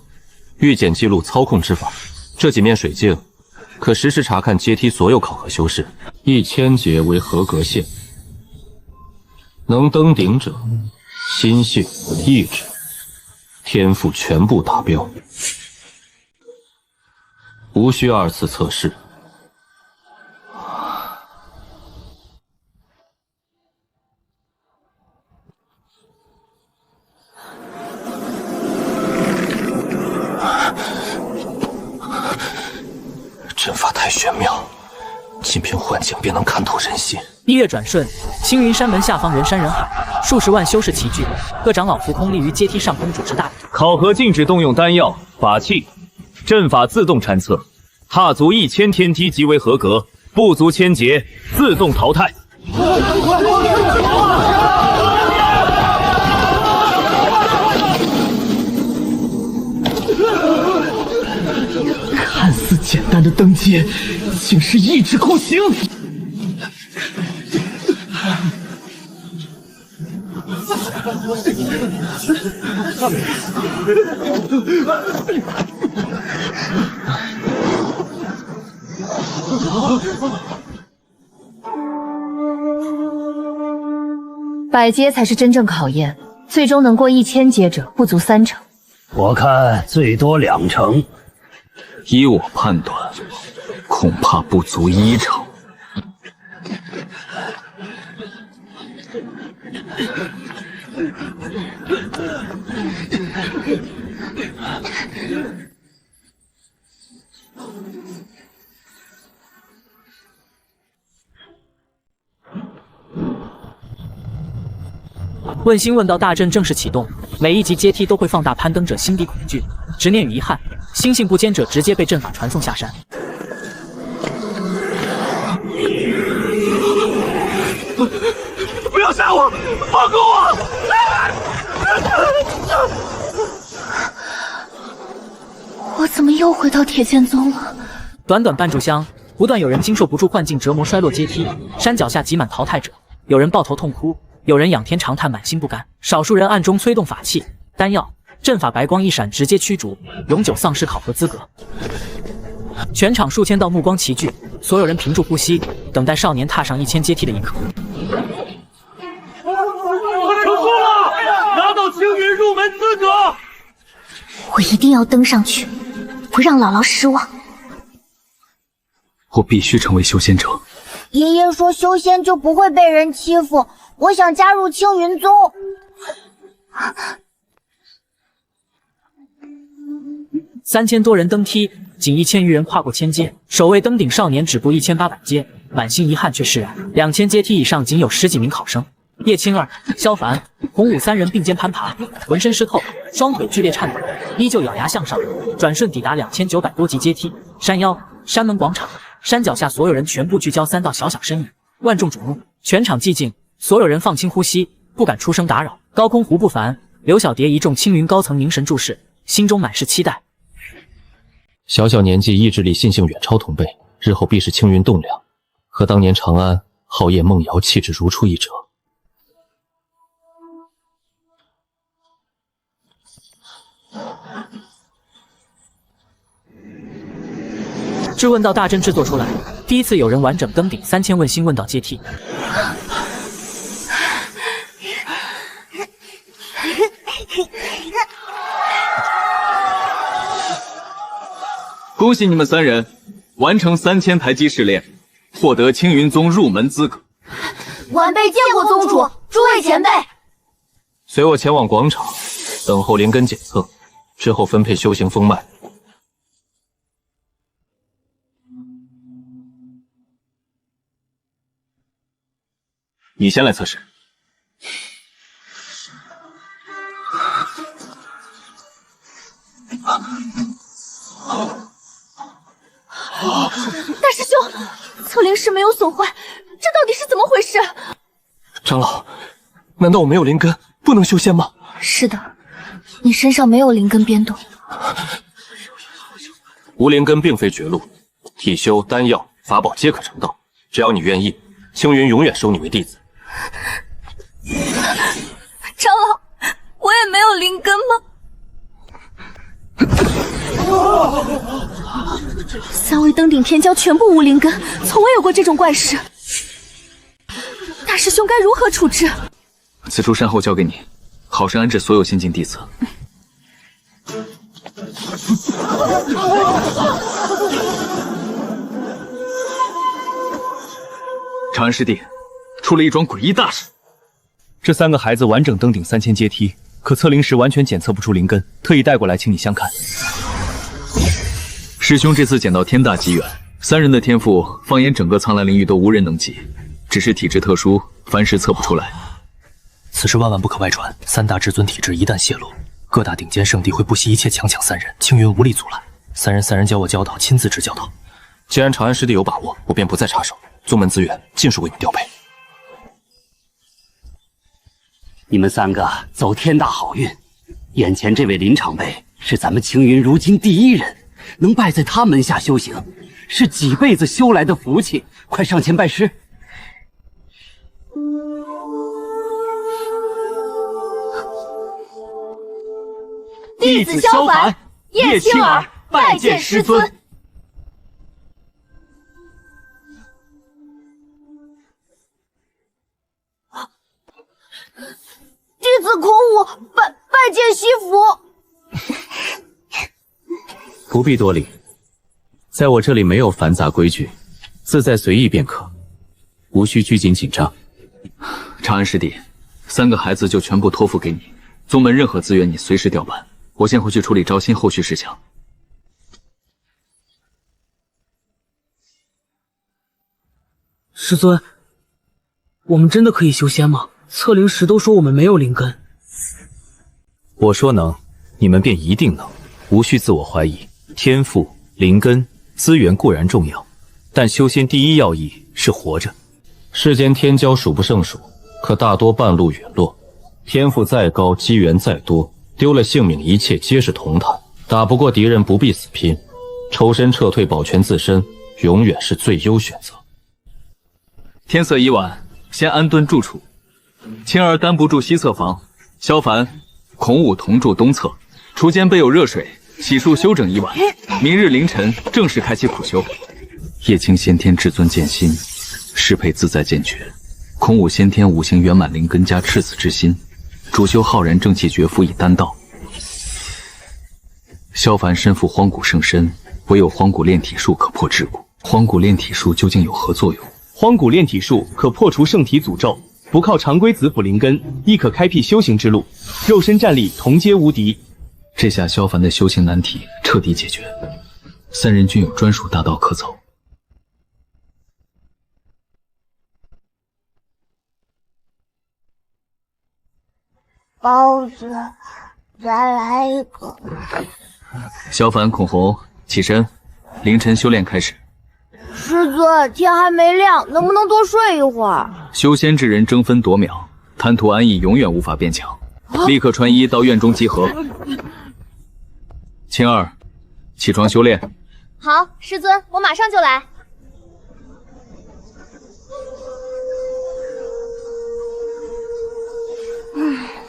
玉简记录操控之法。这几面水镜可实时查看阶梯所有考核修士，1000节为合格线。能登顶者，心性、意志、天赋全部达标，无需2次测试。阵法太玄妙，仅凭幻境便能看透人心。1月转瞬，青云山门下方人山人海，数10万修士齐聚，各长老浮空立于阶梯上空主持大典。考核禁止动用丹药、法器，阵法自动参测，踏足1000天梯即为合格，不足1000节自动淘汰。看似简单的登阶，竟是意志酷刑。100阶才是真正考验，最终能过1000阶者不足3成。我看最多2成。依我判断，恐怕不足1成。问心问道大阵正式启动，每一级阶梯都会放大攀登者心底恐惧、执念与遗憾，心性不坚者直接被阵法传送下山。不要杀我！放过我！我怎么又回到铁剑宗了？短短半炷香，不断有人经受不住幻境折磨摔落阶梯，山脚下挤满淘汰者，有人抱头痛哭，有人仰天长叹满心不甘，少数人暗中催动法器、丹药、阵法，白光一闪，直接驱逐，永久丧失考核资格。全场数千道目光齐聚，所有人屏住呼吸，等待少年踏上1000阶梯的一刻。成功了，拿到青云入门资格！我一定要登上去，不让姥姥失望。我必须成为修仙者。爷爷说修仙就不会被人欺负，我想加入青云宗。3000多人登梯，仅1000余人跨过1000阶，首位登顶少年止步1800阶，满心遗憾却释然。2000阶梯以上仅有10几名考生。叶青儿、萧凡、洪武3人并肩攀爬，浑身湿透，双腿剧烈颤抖，依旧咬牙向上，转瞬抵达2900多级阶梯。山腰、山门广场、山脚下，所有人全部聚焦3道小小身影，万众瞩目。全场寂静，所有人放轻呼吸，不敢出声打扰。高空胡不凡、刘小蝶一众青云高层凝神注视，心中满是期待。小小年纪，意志力、信性远超同辈，日后必是青云栋梁，和当年长安、皓夜、梦瑶气质如出一辙。质问道大阵制作出来，第一次有人完整登顶3000问心问道阶梯。恭喜你们3人完成3000台基试炼，获得青云宗入门资格。晚辈见过宗主，诸位前辈。随我前往广场，等候灵根检测，之后分配修行封脉。你先来测试。大师兄，测灵石没有损坏，这到底是怎么回事？长老，难道我没有灵根，不能修仙吗？是的，你身上没有灵根变动。无灵根并非绝路，体修、丹药、法宝皆可成道，只要你愿意，青云永远收你为弟子。长老，我也没有灵根吗？3位登顶天骄全部无灵根，从未有过这种怪事。大师兄该如何处置？此处善后交给你，好生安置所有新进弟子。长安师弟，出了一桩诡异大事。这3个孩子完整登顶3000阶梯，可测灵石完全检测不出灵根，特意带过来请你相看。师兄这次捡到天大机缘，3人的天赋，放眼整个苍蓝领域都无人能及，只是体质特殊，凡事测不出来。此事万万不可外传，3大至尊体质一旦泄露，各大顶尖圣地会不惜一切强抢3人，青云无力阻拦。3人教我教导，亲自执教导。既然长安师弟有把握，我便不再插手，宗门资源尽数为你调配。你们3个走天大好运！眼前这位林长辈是咱们青云如今第1人，能拜在他门下修行，是几辈子修来的福气。快上前拜师！弟子萧凡，叶青儿拜见师尊。弟子孔武拜见西府。不必多礼，在我这里没有繁杂规矩，自在随意便可，无需拘谨紧张。长安师弟，3个孩子就全部托付给你，宗门任何资源你随时调办。我先回去处理招新后续事项。师尊，我们真的可以修仙吗？测灵石都说我们没有灵根。我说能，你们便一定能，无需自我怀疑。天赋、灵根、资源固然重要，但修仙第一要义是活着。世间天骄数不胜数，可大多半路陨落。天赋再高，机缘再多，丢了性命，一切皆是同谈。打不过敌人，不必死拼，抽身撤退，保全自身，永远是最优选择。天色已晚，先安顿住处。青儿单独住西侧房，萧凡、孔武同住东侧。厨间备有热水，洗漱休整一晚。明日凌晨正式开启苦修。叶青先天至尊剑心，适配自在剑诀。孔武先天五行圆满灵根加赤子之心，主修浩然正气绝符以丹道。萧凡身负荒古圣身，唯有荒古炼体术可破桎梏。荒古炼体术究竟有何作用？荒古炼体术可破除圣体诅咒，不靠常规子府灵根，亦可开辟修行之路，肉身战力同阶无敌。这下萧凡的修行难题彻底解决，3人均有专属大道可走。包子，再来一个。萧凡、孔红，起身，凌晨修炼开始。师尊，天还没亮，能不能多睡一会儿？修仙之人争分夺秒，贪图安逸永远无法变强。立刻穿衣到院中集合。青儿，起床修炼。好，师尊，我马上就来。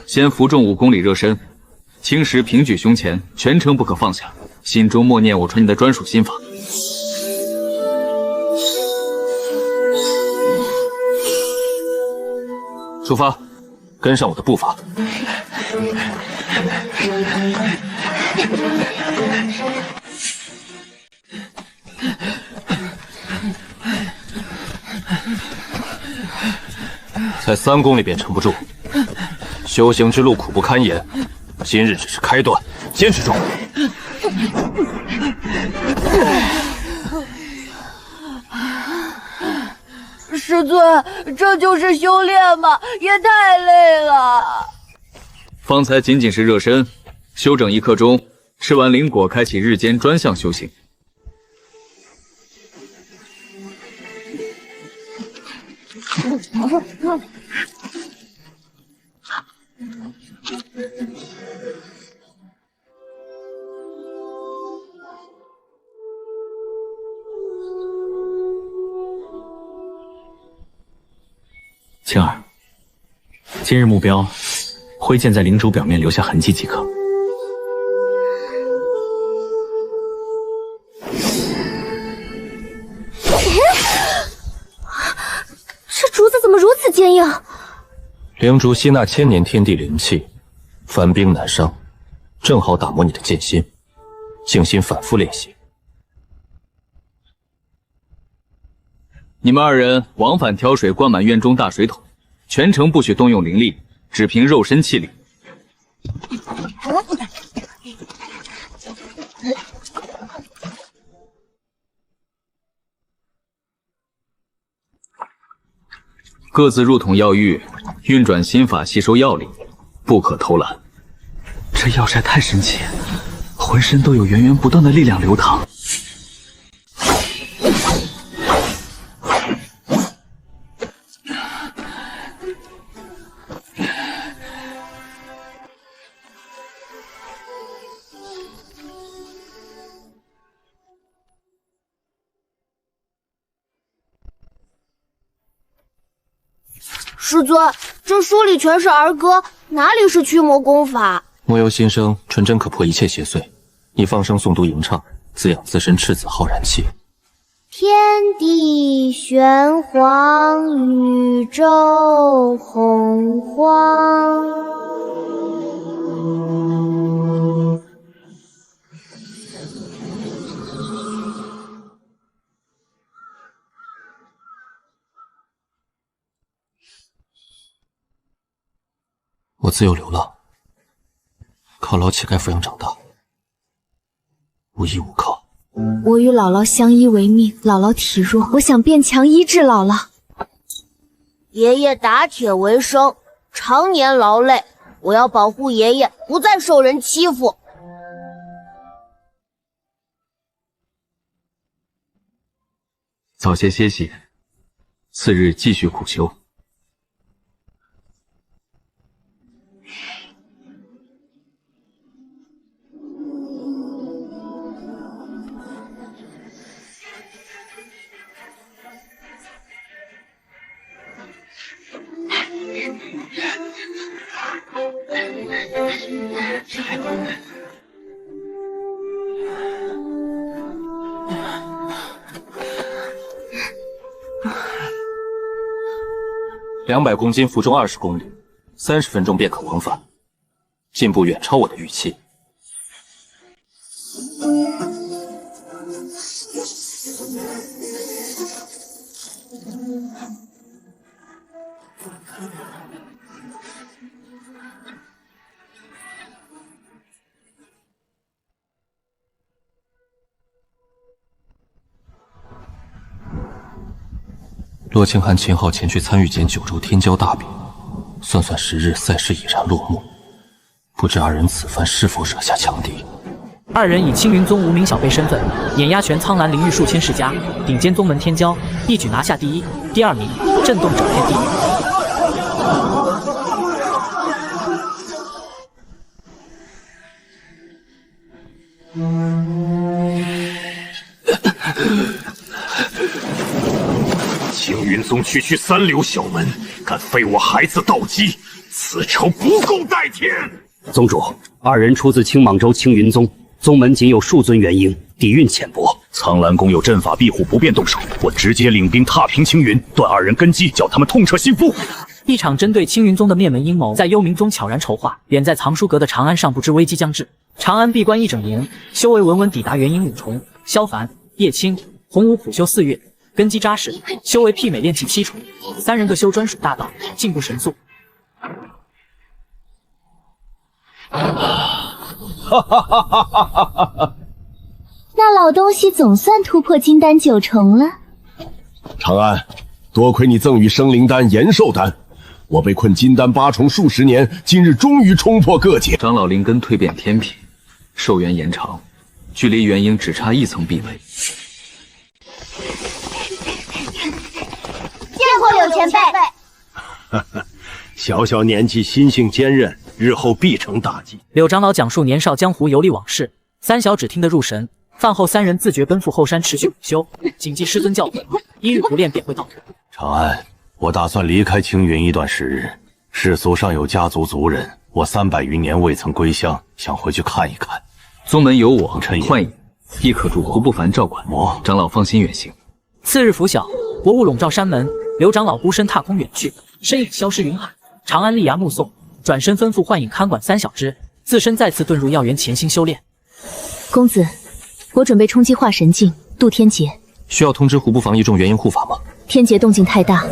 先服重5公里热身，轻石平举胸前，全程不可放下，心中默念我传你的专属心法。出发，跟上我的步伐。才3公里便撑不住，修行之路苦不堪言，今日只是开端，坚持住！师尊，这就是修炼吗？也太累了。方才仅仅是热身，休整1刻钟，吃完灵果，开启日间专项修行。青儿，今日目标，挥剑在灵烛表面留下痕迹即可。这竹子怎么如此坚硬？灵烛吸纳1000年天地灵气，凡兵难伤，正好打磨你的剑心。静心反复练习。你们2人往返挑水，灌满院中大水桶，全程不许动用灵力，只凭肉身气力。各自入桶药浴，运转心法，吸收药力，不可偷懒。这药材太神奇，浑身都有源源不断的力量流淌。师尊，这书里全是儿歌，哪里是驱魔功法？莫由心生，纯真可破一切邪祟。你放声诵读吟唱，滋养自身赤子浩然气。天地玄黄，宇宙洪荒。我自幼流浪，靠老乞丐抚养长大，无依无靠。我与姥姥相依为命，姥姥体弱，我想变强医治姥姥。爷爷打铁为生，常年劳累，我要保护爷爷不再受人欺负。早些歇息，次日继续苦修。200公斤，负重20公里，30分钟便可往返，进步远超我的预期。洛清寒秦昊前去参与减9州天骄大比，算算时日，赛事已然落幕。不知二人此番是否惹下强敌？二人以青云宗无名小辈身份，碾压全苍兰领域数千世家，顶尖宗门天骄，一举拿下第1、第2名，震动整片地域。青云宗区区3流小门，敢废我孩子道基，此仇不共戴天！宗主，二人出自青莽州青云宗，宗门仅有数尊元婴，底蕴浅薄。苍兰宫有阵法庇护，不便动手。我直接领兵踏平青云，断二人根基，叫他们痛彻心扉。一场针对青云宗的灭门阴谋，在幽冥宗悄然筹划。远在藏书阁的长安尚不知危机将至。长安闭关1整年，修为稳稳抵达元婴5重。萧凡、叶青、洪武苦修4月。根基扎实，修为媲美炼气7重，3人各修专属大道，进步神速。那老东西总算突破金丹9重了。长安，多亏你赠予生灵丹、延寿丹，我被困金丹8重数十年，今日终于冲破各界。长老灵根蜕变天品，寿元延长，距离元婴只差1层壁垒。见过柳前辈。小小年纪，心性坚韧，日后必成大器。柳长老讲述年少江湖游历往事，三小只听得入神。饭后3人自觉奔赴后山持续苦修，谨记师尊教诲，1日不练便会倒退。长安，我打算离开青云一段时日，世俗上有家族族人，我300余年未曾归乡，想回去看一看。宗门有我幻影，亦可助胡不凡照管。长老放心远行。次日拂晓，薄雾笼罩山门，刘长老孤身踏空远去，身影消失云海。长安立衙目送，转身吩咐幻影看管3小只，自身再次遁入药园潜心修炼。公子，我准备冲击化神境，渡天劫。需要通知胡不妨一众元婴护法吗？天劫动静太大，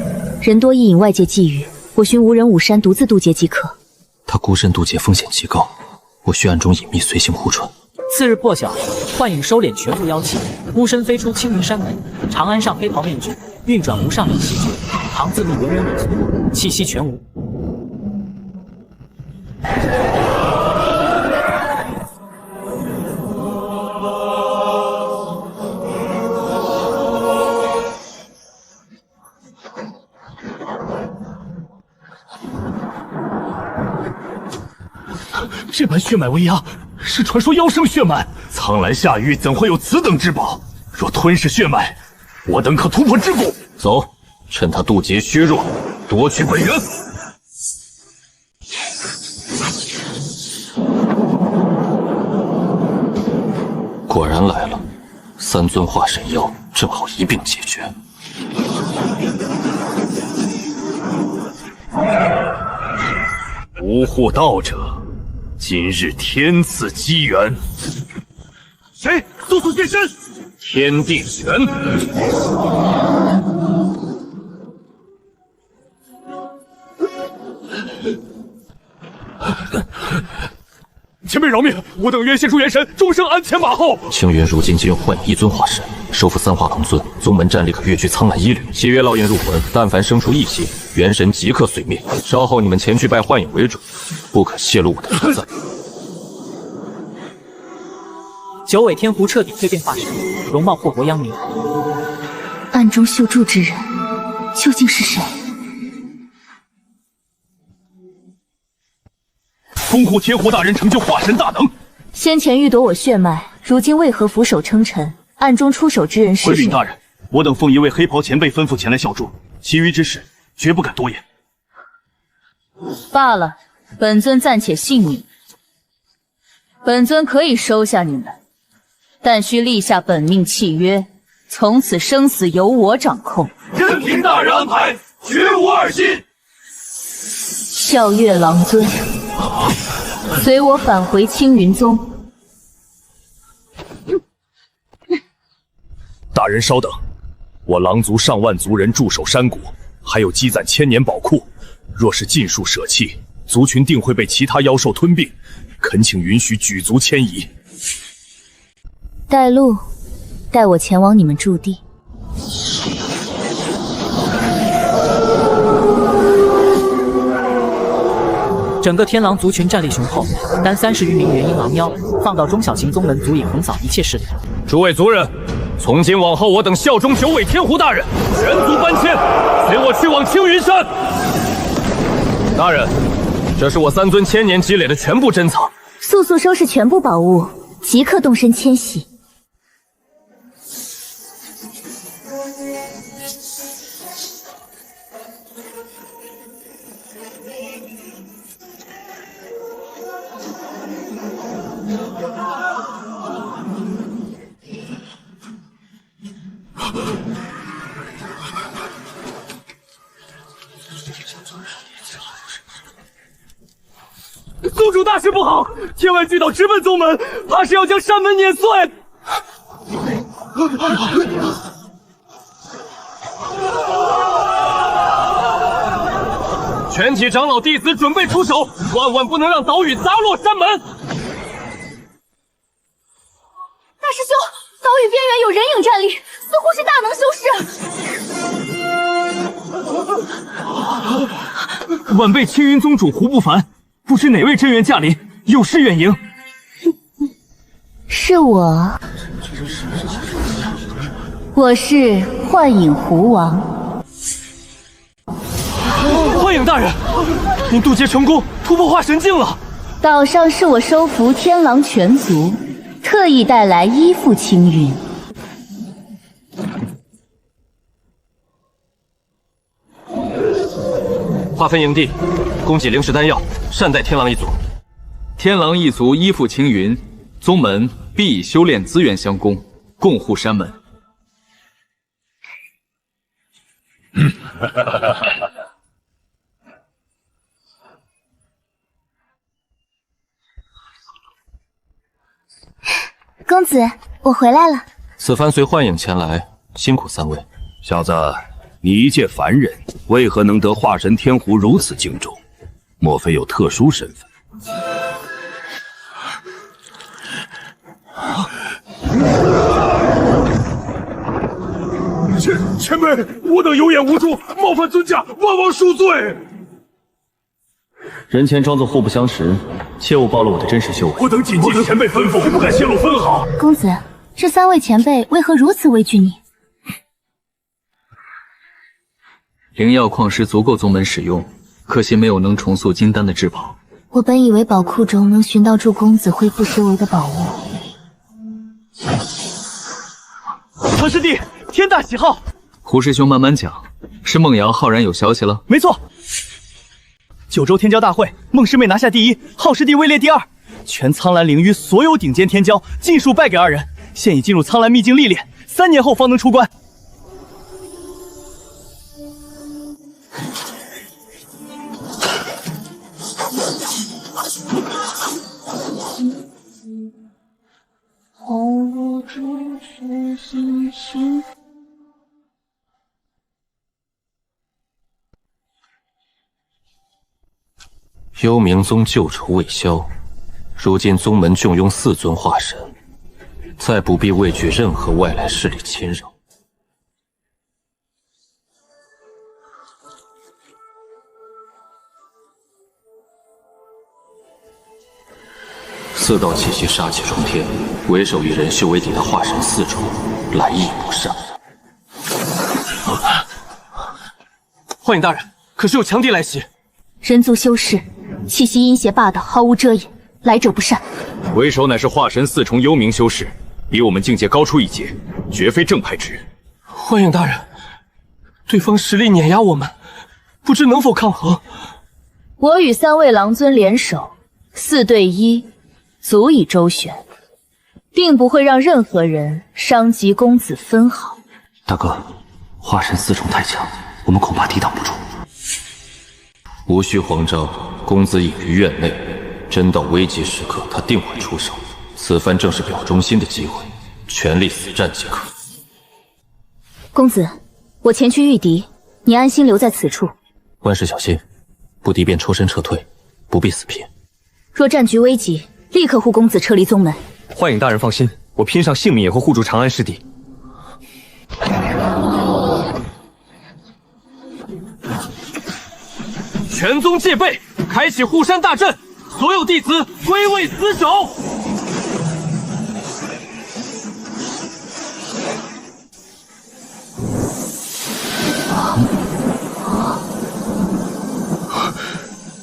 人多易引外界觊觎，我寻无人武山独自渡劫即可。他孤身渡劫风险极高，我需暗中隐秘随行护传。次日破晓，幻影收敛全部妖气，孤身飞出青云山门。长安上黑袍面具，运转无上灵气诀，唐字密文人尾随，气息全无。这般血脉为压，是传说妖圣血脉。苍兰下狱怎会有此等至宝？若吞噬血脉，我等可突破桎梏。走，趁他渡劫削弱，夺取本源。果然来了，3尊化神妖正好一并解决。无护道者，今日天赐机缘。谁？速速现身！天地玄。前辈饶命！我等愿献出元神，终生鞍前马后。青云如今仅有幻影1尊化神，收复3化龙尊，宗门战力可跃居苍蓝1旅。契约烙印入魂，但凡生出异形，元神即刻碎灭。稍后你们前去拜幻影为准，不可泄露我的存在。九尾天狐彻底蜕变化神，容貌祸国殃民。暗中秀柱之人究竟是谁？恭护天狐大人成就化神大能。先前欲夺我血脉，如今为何俯首称臣？暗中出手之人是谁？回禀大人，我等奉一位黑袍前辈吩咐前来效助，其余之事绝不敢多言。罢了，本尊暂且信你。本尊可以收下你们，但需立下本命契约，从此生死由我掌控。任凭大人安排，绝无二心。笑月狼尊，随我返回青云宗。大人稍等，我狼族上万族人驻守山谷，还有积攒1000年宝库，若是尽数舍弃，族群定会被其他妖兽吞并。恳请允许举族迁移。带路，带我前往你们驻地。整个天狼族群战力雄厚，单30余名元婴狼妖，放到中小型宗门足以横扫一切势力。诸位族人，从今往后，我等效忠九尾天狐大人，全族搬迁，随我去往青云山。大人，这是我3尊1000年积累的全部珍藏。速速收拾全部宝物，即刻动身迁徙。宗主大事不好，天外巨岛直奔宗门，怕是要将山门碾碎。全体长老弟子准备出手，万万不能让岛屿砸落山门。大师兄，岛屿边缘有人影站立，似乎是大能修士。晚辈青云宗主胡不凡，不知哪位真元驾临，有失远迎。是我，我是幻影狐王。幻影大人，您渡劫成功，突破化神境了。岛上是我收服天狼全族，特意带来依附青云。划分营地，供给灵石丹药，善待天狼一族。天狼一族依附青云，宗门必以修炼资源相供，共护山门。公子，我回来了。此番随幻影前来，辛苦3位。小子，你一介凡人，为何能得化神天狐如此敬重？莫非有特殊身份？前辈，我等有眼无珠，冒犯尊驾，万望恕罪。人前装作互不相识，切勿暴露我的真实修为。我等谨记前辈吩咐，不敢泄露分毫。公子，这3位前辈为何如此畏惧你？灵药矿石足够宗门使用，可惜没有能重塑金丹的至宝。我本以为宝库中能寻到助公子恢复修为的宝物。何师弟，天大喜号！胡师兄慢慢讲，是梦瑶浩然有消息了？没错，九州天骄大会，孟师妹拿下第1，浩师弟位列第2，全苍蓝领域所有顶尖天骄尽数败给2人，现已进入苍蓝秘境历练，3年后方能出关。幽冥宗旧仇未消，如今宗门共用4尊化神，再不必畏惧任何外来势力侵扰。4道气息杀气冲天，为首以人修为底的化神4种，来意不善。幻影大人，可是有强敌来袭？人族修士，气息阴邪霸道，毫无遮掩，来者不善。为首乃是化神4重幽冥修士，比我们境界高出一阶，绝非正派之人。幻影大人，对方实力碾压我们，不知能否抗衡？我与3位狼尊联手，4对1，足以周旋，定不会让任何人伤及公子分毫。大哥，化神4重太强，我们恐怕抵挡不住。无需慌张，公子隐于院内，真到危急时刻，他定会出手。此番正是表忠心的机会，全力死战即可。公子，我前去御敌，你安心留在此处。万事小心，不敌便抽身撤退，不必死拼。若战局危急，立刻护公子撤离宗门。幻影大人放心，我拼上性命也会护住长安师弟。全宗戒备，开启护山大阵，所有弟子归位死守。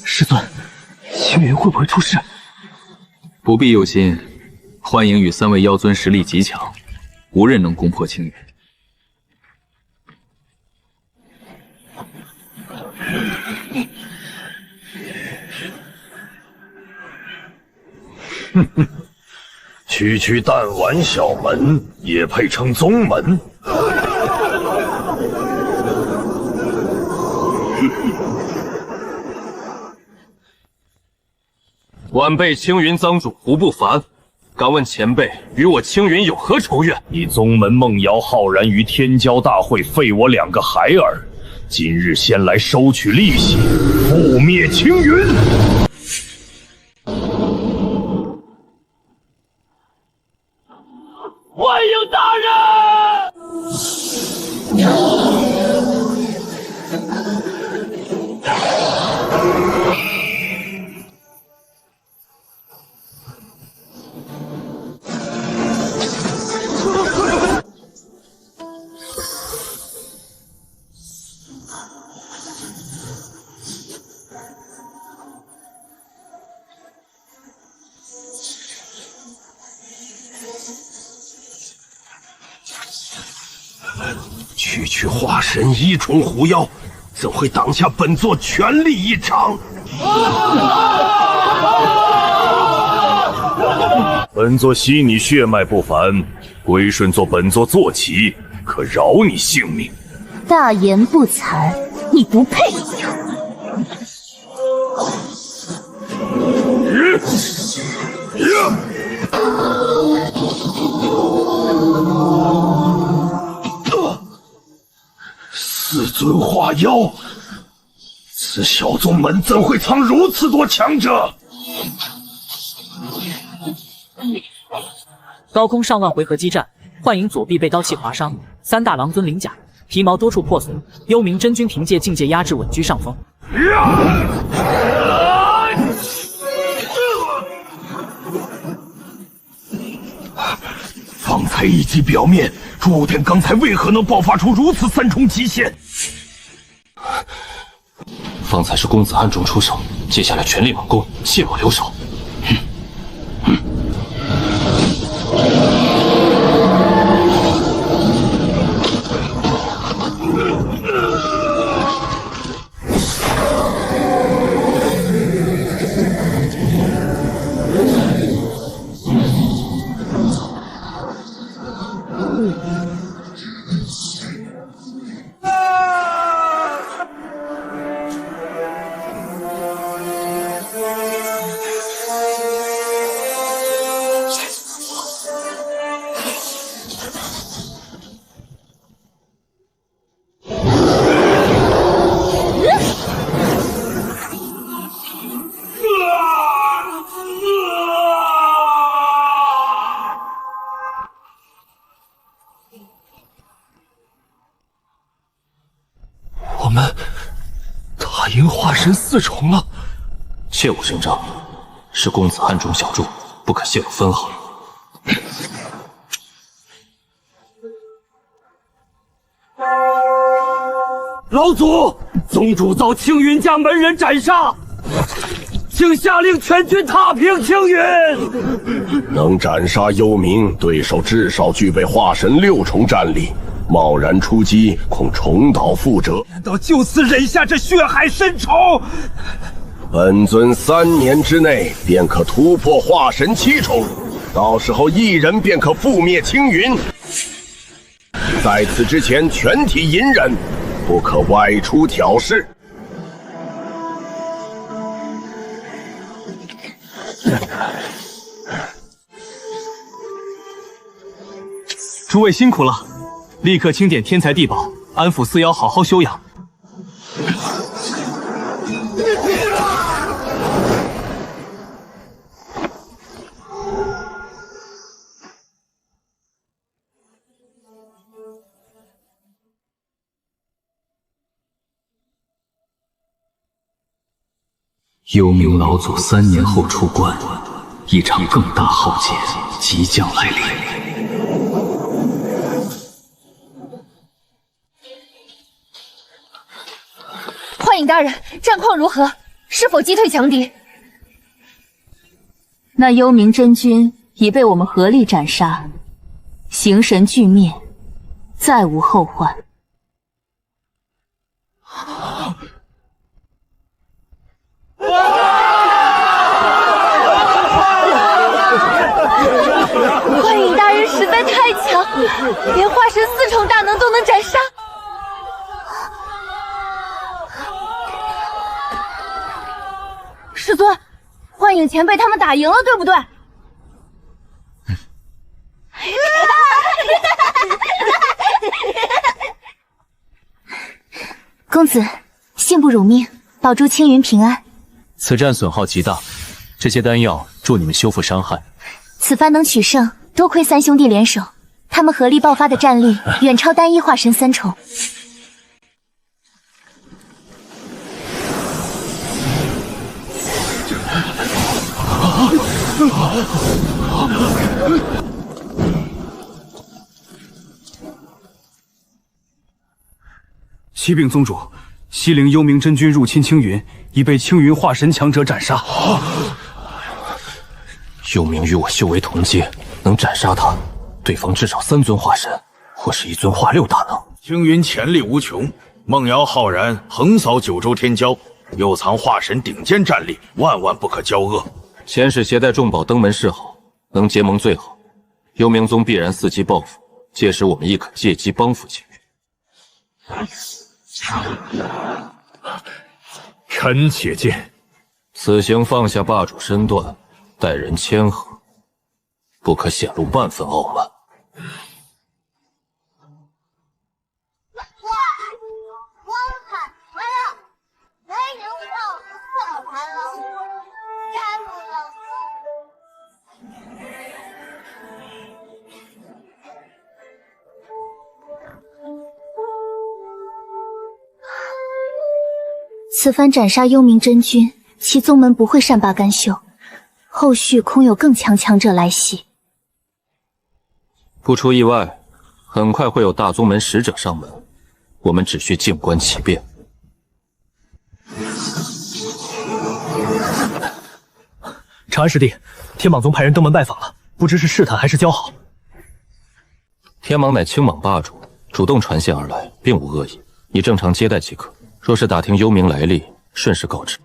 师尊，青云会不会出事？不必忧心，幻影与3位妖尊实力极强，无人能攻破青云。哼哼，区弹丸小门也配称宗门？晚辈青云藏主胡不凡，敢问前辈与我青云有何仇怨？你宗门梦瑶浩然于天骄大会废我2个孩儿，今日先来收取利息，覆灭青云。幻影大人！区化神1重狐妖，怎会挡下本座全力一场？本座惜你血脉不凡，归顺做本座坐骑，可饶你性命。大言不惭，你不配！4尊化妖，此小宗门怎会藏如此多强者？高空上万回合激战，幻影左臂被刀气划伤，3大狼尊鳞甲皮毛多处破损，幽冥真君凭借境界压制稳居上风。方才一击表面，朱天刚才为何能爆发出如此3重极限？方才是公子暗中出手，接下来全力猛攻，切莫留手。神4重了。切勿声张，是公子暗中小助，不可泄露分毫。老祖，宗主遭青云家门人斩杀，请下令全军踏平青云。能斩杀幽冥，对手至少具备化神6重战力，贸然出击，恐重蹈覆辙。难道就此忍下这血海深仇？本尊3年之内便可突破化神7重，到时候一人便可覆灭青云。在此之前，全体隐忍，不可外出挑事。诸位辛苦了，立刻清点天材地宝，安抚四妖，好好休养。幽冥老祖3年后出关，一场更大浩劫即将来临。幻影大人，战况如何？是否击退强敌？那幽冥真君已被我们合力斩杀，形神俱灭，再无后患。幻影大人实在太强，连化神4重大能都能斩杀。师尊，幻影前辈他们打赢了，对不对？公子，幸不辱命，保住青云平安。此战损耗极大，这些丹药助你们修复伤害。此番能取胜，多亏3兄弟联手，他们合力爆发的战力远超单一化神3重。启禀宗主，西陵幽冥真君入侵青云，已被青云化神强者斩杀。幽冥与我修为同阶，能斩杀他，对方至少3尊化神，或是1尊化6大能。青云潜力无穷，梦瑶浩然横扫9州天骄，又藏化神顶尖战力，万万不可交恶。前世携带重宝登门示好，能结盟最好。幽冥宗必然伺机报复，届时我们亦可借机帮扶青云。臣且见。此行放下霸主身段，待人谦和，不可显露半分傲慢。此番斩杀幽冥真君，其宗门不会善罢甘休，后续恐有更强强者来袭。不出意外，很快会有大宗门使者上门，我们只需静观其变。长安师弟，天蟒宗派人登门拜访了，不知是试探还是交好。天蟒乃青蟒霸主，主动传线而来，并无恶意，你正常接待即可。若是打听幽冥来历，顺势告知。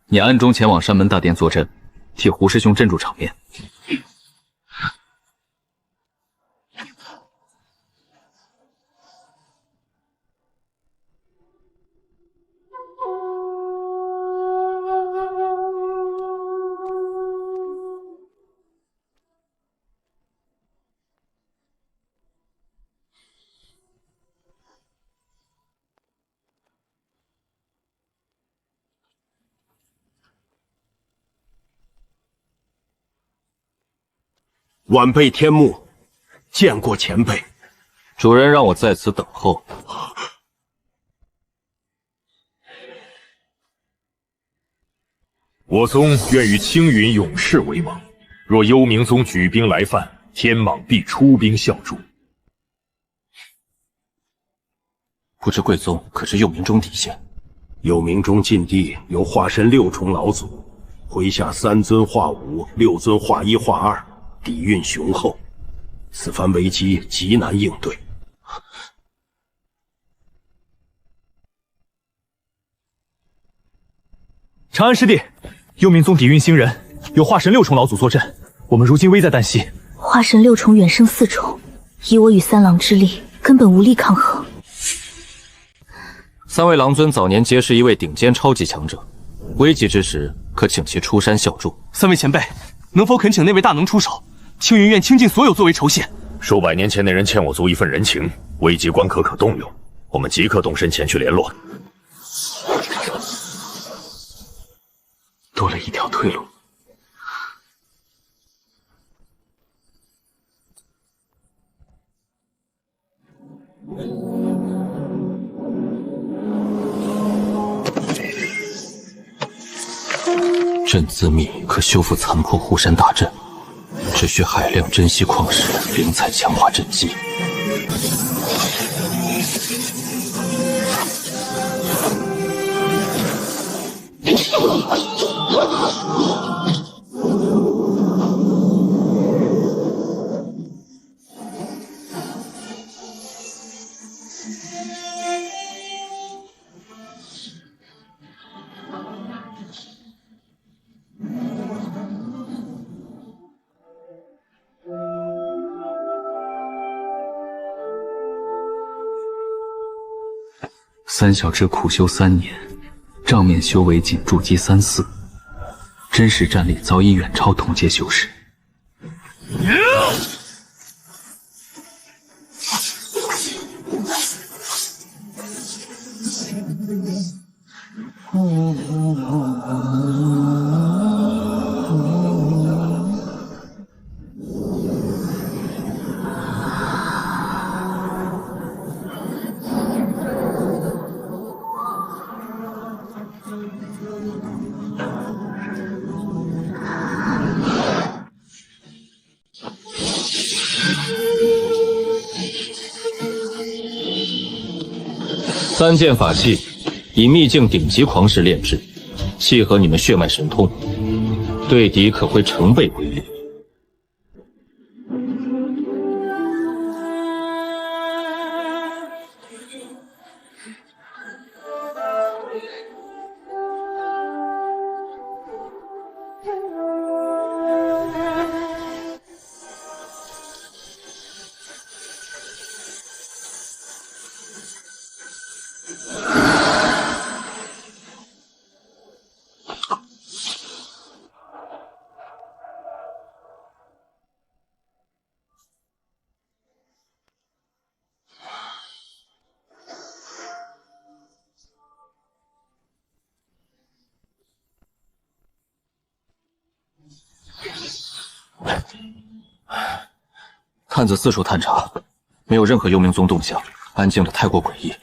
你暗中前往山门大殿坐镇，替胡师兄镇住场面。晚辈天目，见过前辈。主人让我在此等候。我宗愿与青云永世为盟。若幽冥宗举兵来犯，天蟒必出兵效助。不知贵宗可知幽冥宗底线？幽冥宗禁地有化身6重老祖，麾下3尊化5，6尊化1化2，底蕴雄厚，此番危机极难应对。长安师弟，幽冥宗底蕴惊人，有化神6重老祖坐镇，我们如今危在旦夕。化神6重远胜4重，以我与三郎之力，根本无力抗衡。3位郎尊早年皆是一位顶尖超级强者，危急之时可请其出山效助。3位前辈，能否恳请那位大能出手？青云院倾尽所有作为酬谢。数百年前那人欠我族一份人情，危急关头可动用，我们即刻动身前去联络。多了一条退路。镇自秘可修复残破护山大阵，只需海量珍稀矿石、灵材强化阵基。三小之苦修3年，账面修为仅筑基3、4，真实战力早已远超同阶修士。3件法器以秘境顶级狂石炼制，契合你们血脉神通，对敌可会成倍归利。探子四处探查，没有任何幽冥宗动向，安静的太过诡异。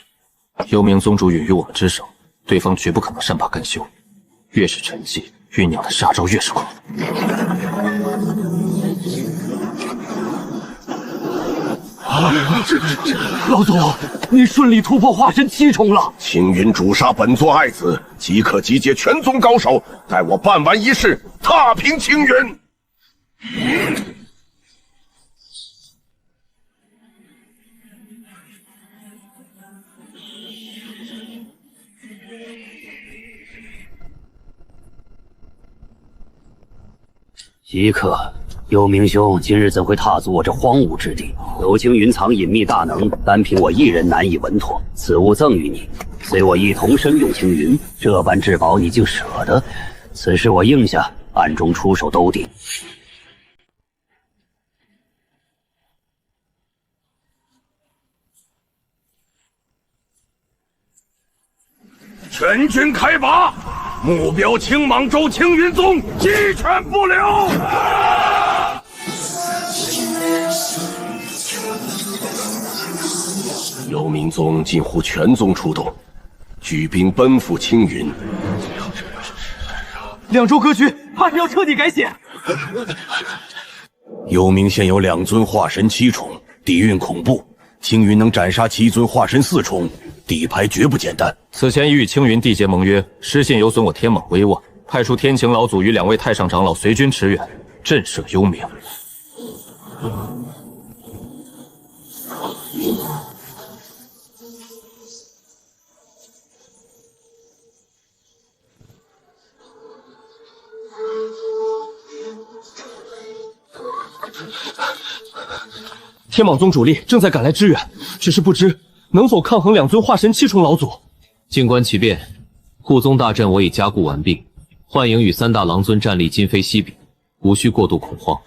幽冥宗主允于我们之手，对方绝不可能善罢甘休。越是沉寂，酝酿的杀招越是快。老祖，你顺利突破化神7重了。青云诛杀本座爱子，即刻集结全宗高手，待我办完一事，踏平青云。即刻，幽冥兄今日怎会踏足我这荒芜之地？有情云藏隐秘大能，单凭我一人难以稳妥。此物赠与你，随我一同深入青云。这般至宝你竟舍得？此事我应下，暗中出手兜底。全军开拔，目标青蟒洲青云宗，鸡犬不留。幽冥宗近乎全宗出动，举兵奔赴青云。2周格局，怕是要彻底改写。幽冥现有2尊化神7重，底蕴恐怖。青云能斩杀7尊化神4重，底牌绝不简单。此前已与青云缔结盟约，失信有损我天蟒威望，派出天晴老祖与2位太上长老随军驰援，震慑幽冥。天蟒宗主力正在赶来支援，只是不知能否抗衡2尊化神7重老祖。静观其变，护宗大阵我已加固完毕，幻影与3大狼尊战力今非昔比，无需过度恐慌。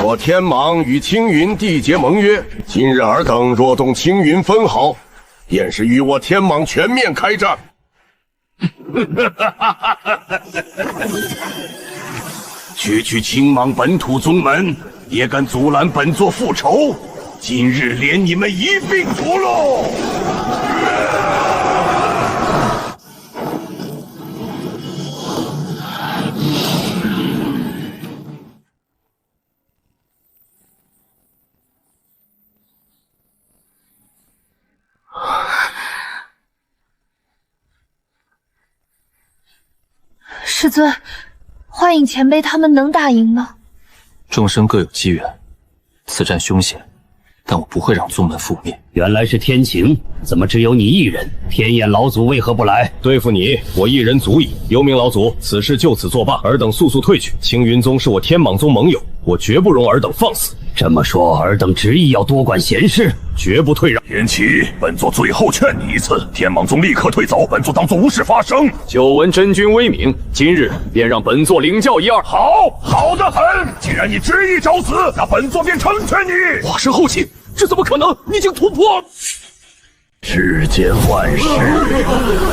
我天蟒与青云缔结盟约，今日尔等若动青云分毫，便是与我天蟒全面开战。区区青蟒本土宗门也敢阻拦本座复仇，今日连你们一并屠戮！师尊，幻影前辈他们能打赢吗？众生各有机缘，此战凶险，但我不会让宗门覆灭。原来是天晴，怎么只有你一人？天眼老祖为何不来？对付你，我一人足矣。幽冥老祖，此事就此作罢，尔等速速退去。青云宗是我天蟒宗盟友，我绝不容尔等放肆。这么说，尔等执意要多管闲事，绝不退让。天启，本座最后劝你一次，天蟒宗立刻退走，本座当作无事发生。久闻真君威名，今日便让本座领教一二。好得很。既然你执意找死，那本座便成全你。化神后期，这怎么可能？你已经突破。世间万事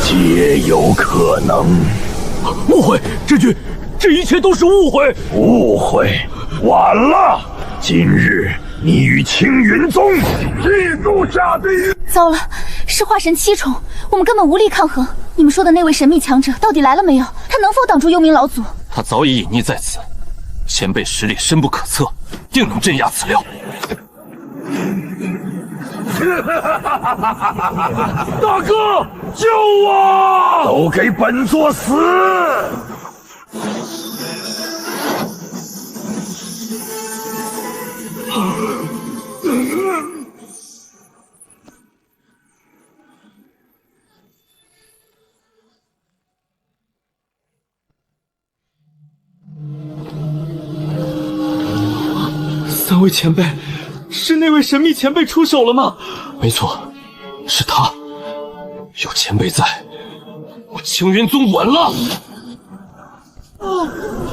皆有可能。误会，真君，这一切都是误会。误会，晚了。今日你与青云宗一同下地狱。糟了，是化神7重，我们根本无力抗衡。你们说的那位神秘强者到底来了没有？他能否挡住幽冥老祖？他早已隐匿在此，前辈实力深不可测，定能镇压此料。大哥，救我！都给本座死！3位前辈，是那位神秘前辈出手了吗？没错，是他。有前辈在，我青云宗稳了。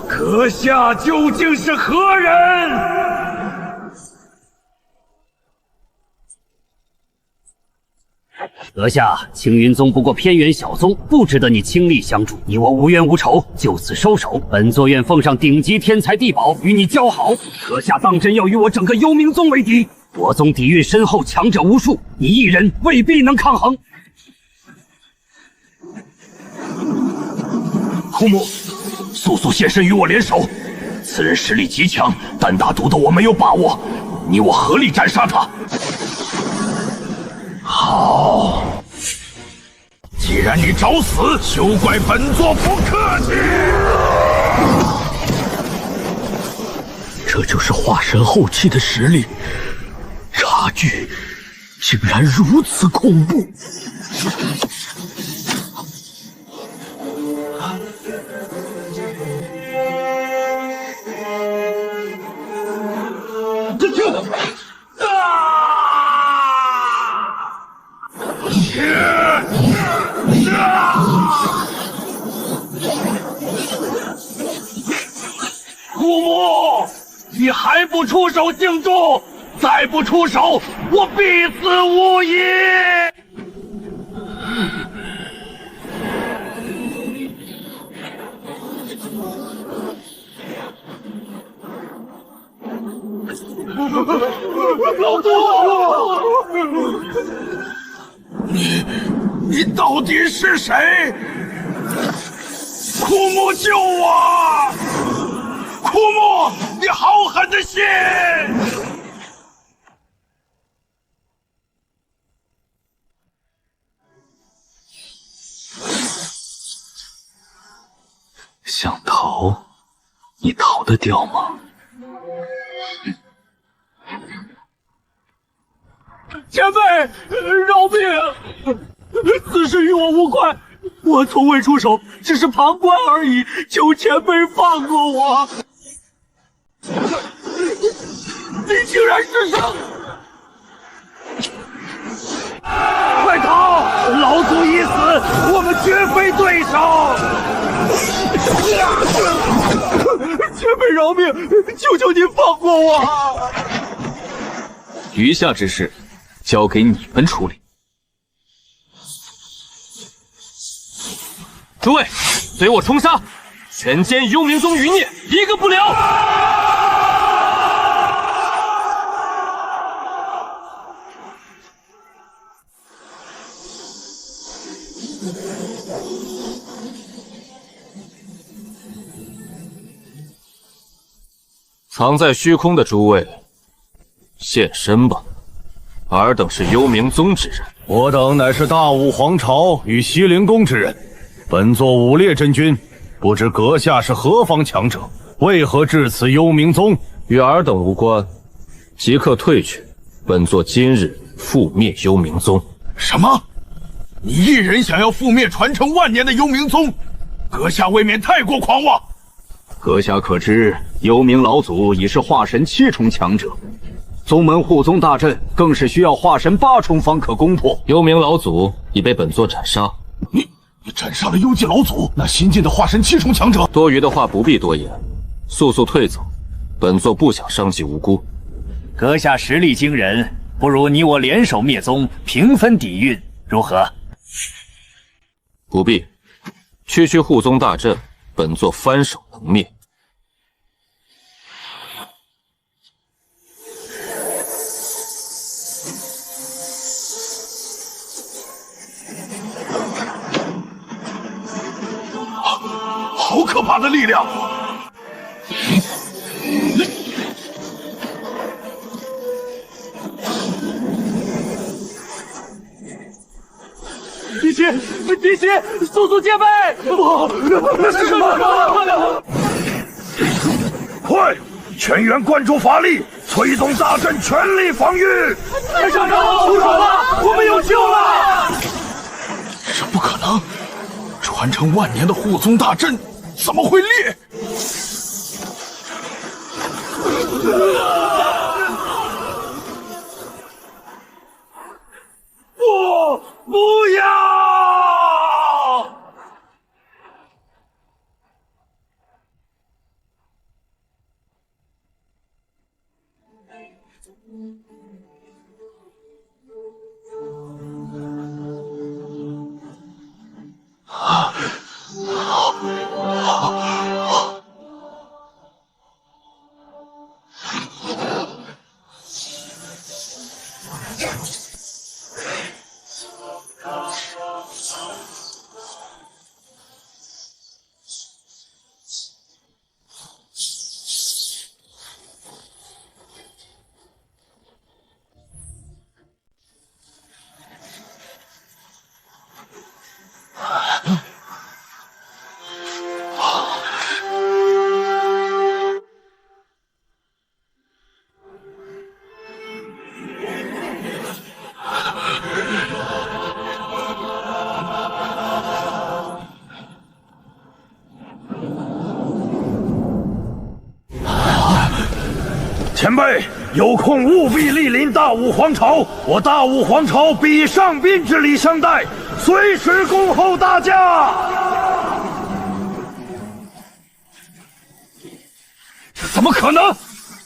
阁下究竟是何人？阁下，青云宗不过偏远小宗，不值得你倾力相助。你我无冤无仇，就此收手。本座愿奉上顶级天材地宝与你交好。阁下当真要与我整个幽冥宗为敌？我宗底蕴深厚，强者无数，你一人未必能抗衡。枯木，速速现身与我联手。此人实力极强，单打独斗我没有把握，你我合力斩杀他。好，既然你找死，休怪本座不客气。这就是化神后期的实力，差距竟然如此恐怖！枯木，你还不出手静住！再不出手，我必死无疑！老祖，你到底是谁？枯木救我！枯木，你好狠的心！想逃，你逃得掉吗？前辈，饶命！此事与我无关，我从未出手，只是旁观而已，求前辈放过我。你竟然是生！快逃！老祖已死，我们绝非对手。前辈饶命，求求您放过我！余下之事，交给你们处理。诸位，随我冲杀，全歼幽冥宗余孽，一个不留！藏在虚空的诸位，现身吧！尔等是幽冥宗之人，我等乃是大武皇朝与西陵宫之人。本座武烈真君，不知阁下是何方强者，为何至此幽冥宗？与尔等无关，即刻退去。本座今日覆灭幽冥宗。什么？你一人想要覆灭传承万年的幽冥宗？阁下未免太过狂妄！阁下可知，幽冥老祖已是化神7重强者，宗门护宗大阵更是需要化神8重方可攻破。幽冥老祖已被本座斩杀。你斩杀了幽寂老祖，那新晋的化神7重强者？多余的话不必多言，速速退走。本座不想伤及无辜。阁下实力惊人，不如你我联手灭宗，平分底蕴，如何？不必，区护宗大阵，本座翻手能灭。好可怕的力量！敌袭！敌袭！速速戒备！那是什么？快，全员灌注法力，催动大阵，全力防御！太上长，出手了！我们有救了！这不可能！传承万年的护宗大阵怎么会裂？不要！前辈有空务必莅临大武皇朝，我大武皇朝必以上宾之礼相待，随时恭候大驾。这怎么可能？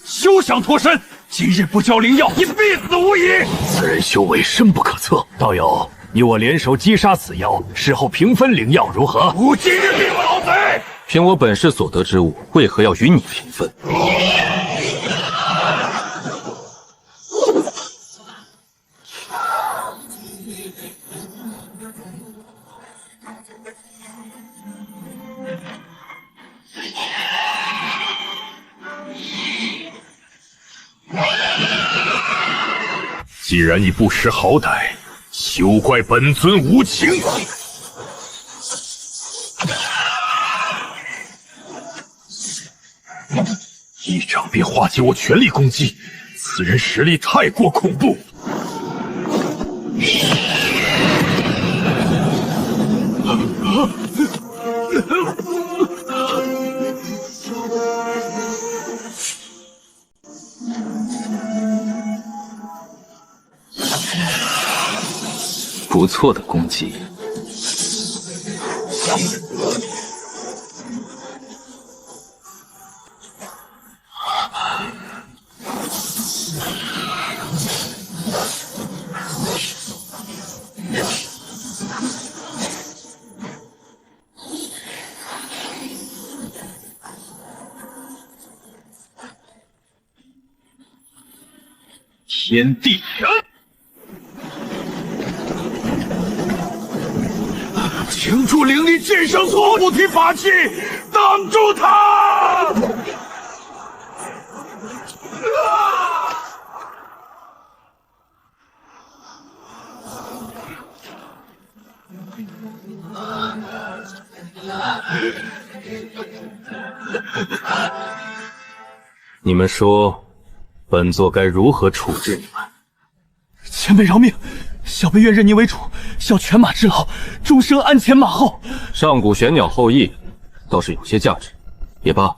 休想脱身！今日不交灵药，你必死无疑。此人修为深不可测，道友，你我联手击杀此妖，事后平分灵药，如何？我今日必我老贼！凭我本市所得之物，为何要与你平分？既然你不识好歹，休怪本尊无情。一掌便化解我全力攻击，此人实力太过恐怖。不错的攻击。天地人，请出灵力剑圣错不提法器，挡住他！你们说，本座该如何处置你们？前辈饶命，小辈愿认您为主，效犬马之劳，终生鞍前马后。上古玄鸟后裔，倒是有些价值。也罢，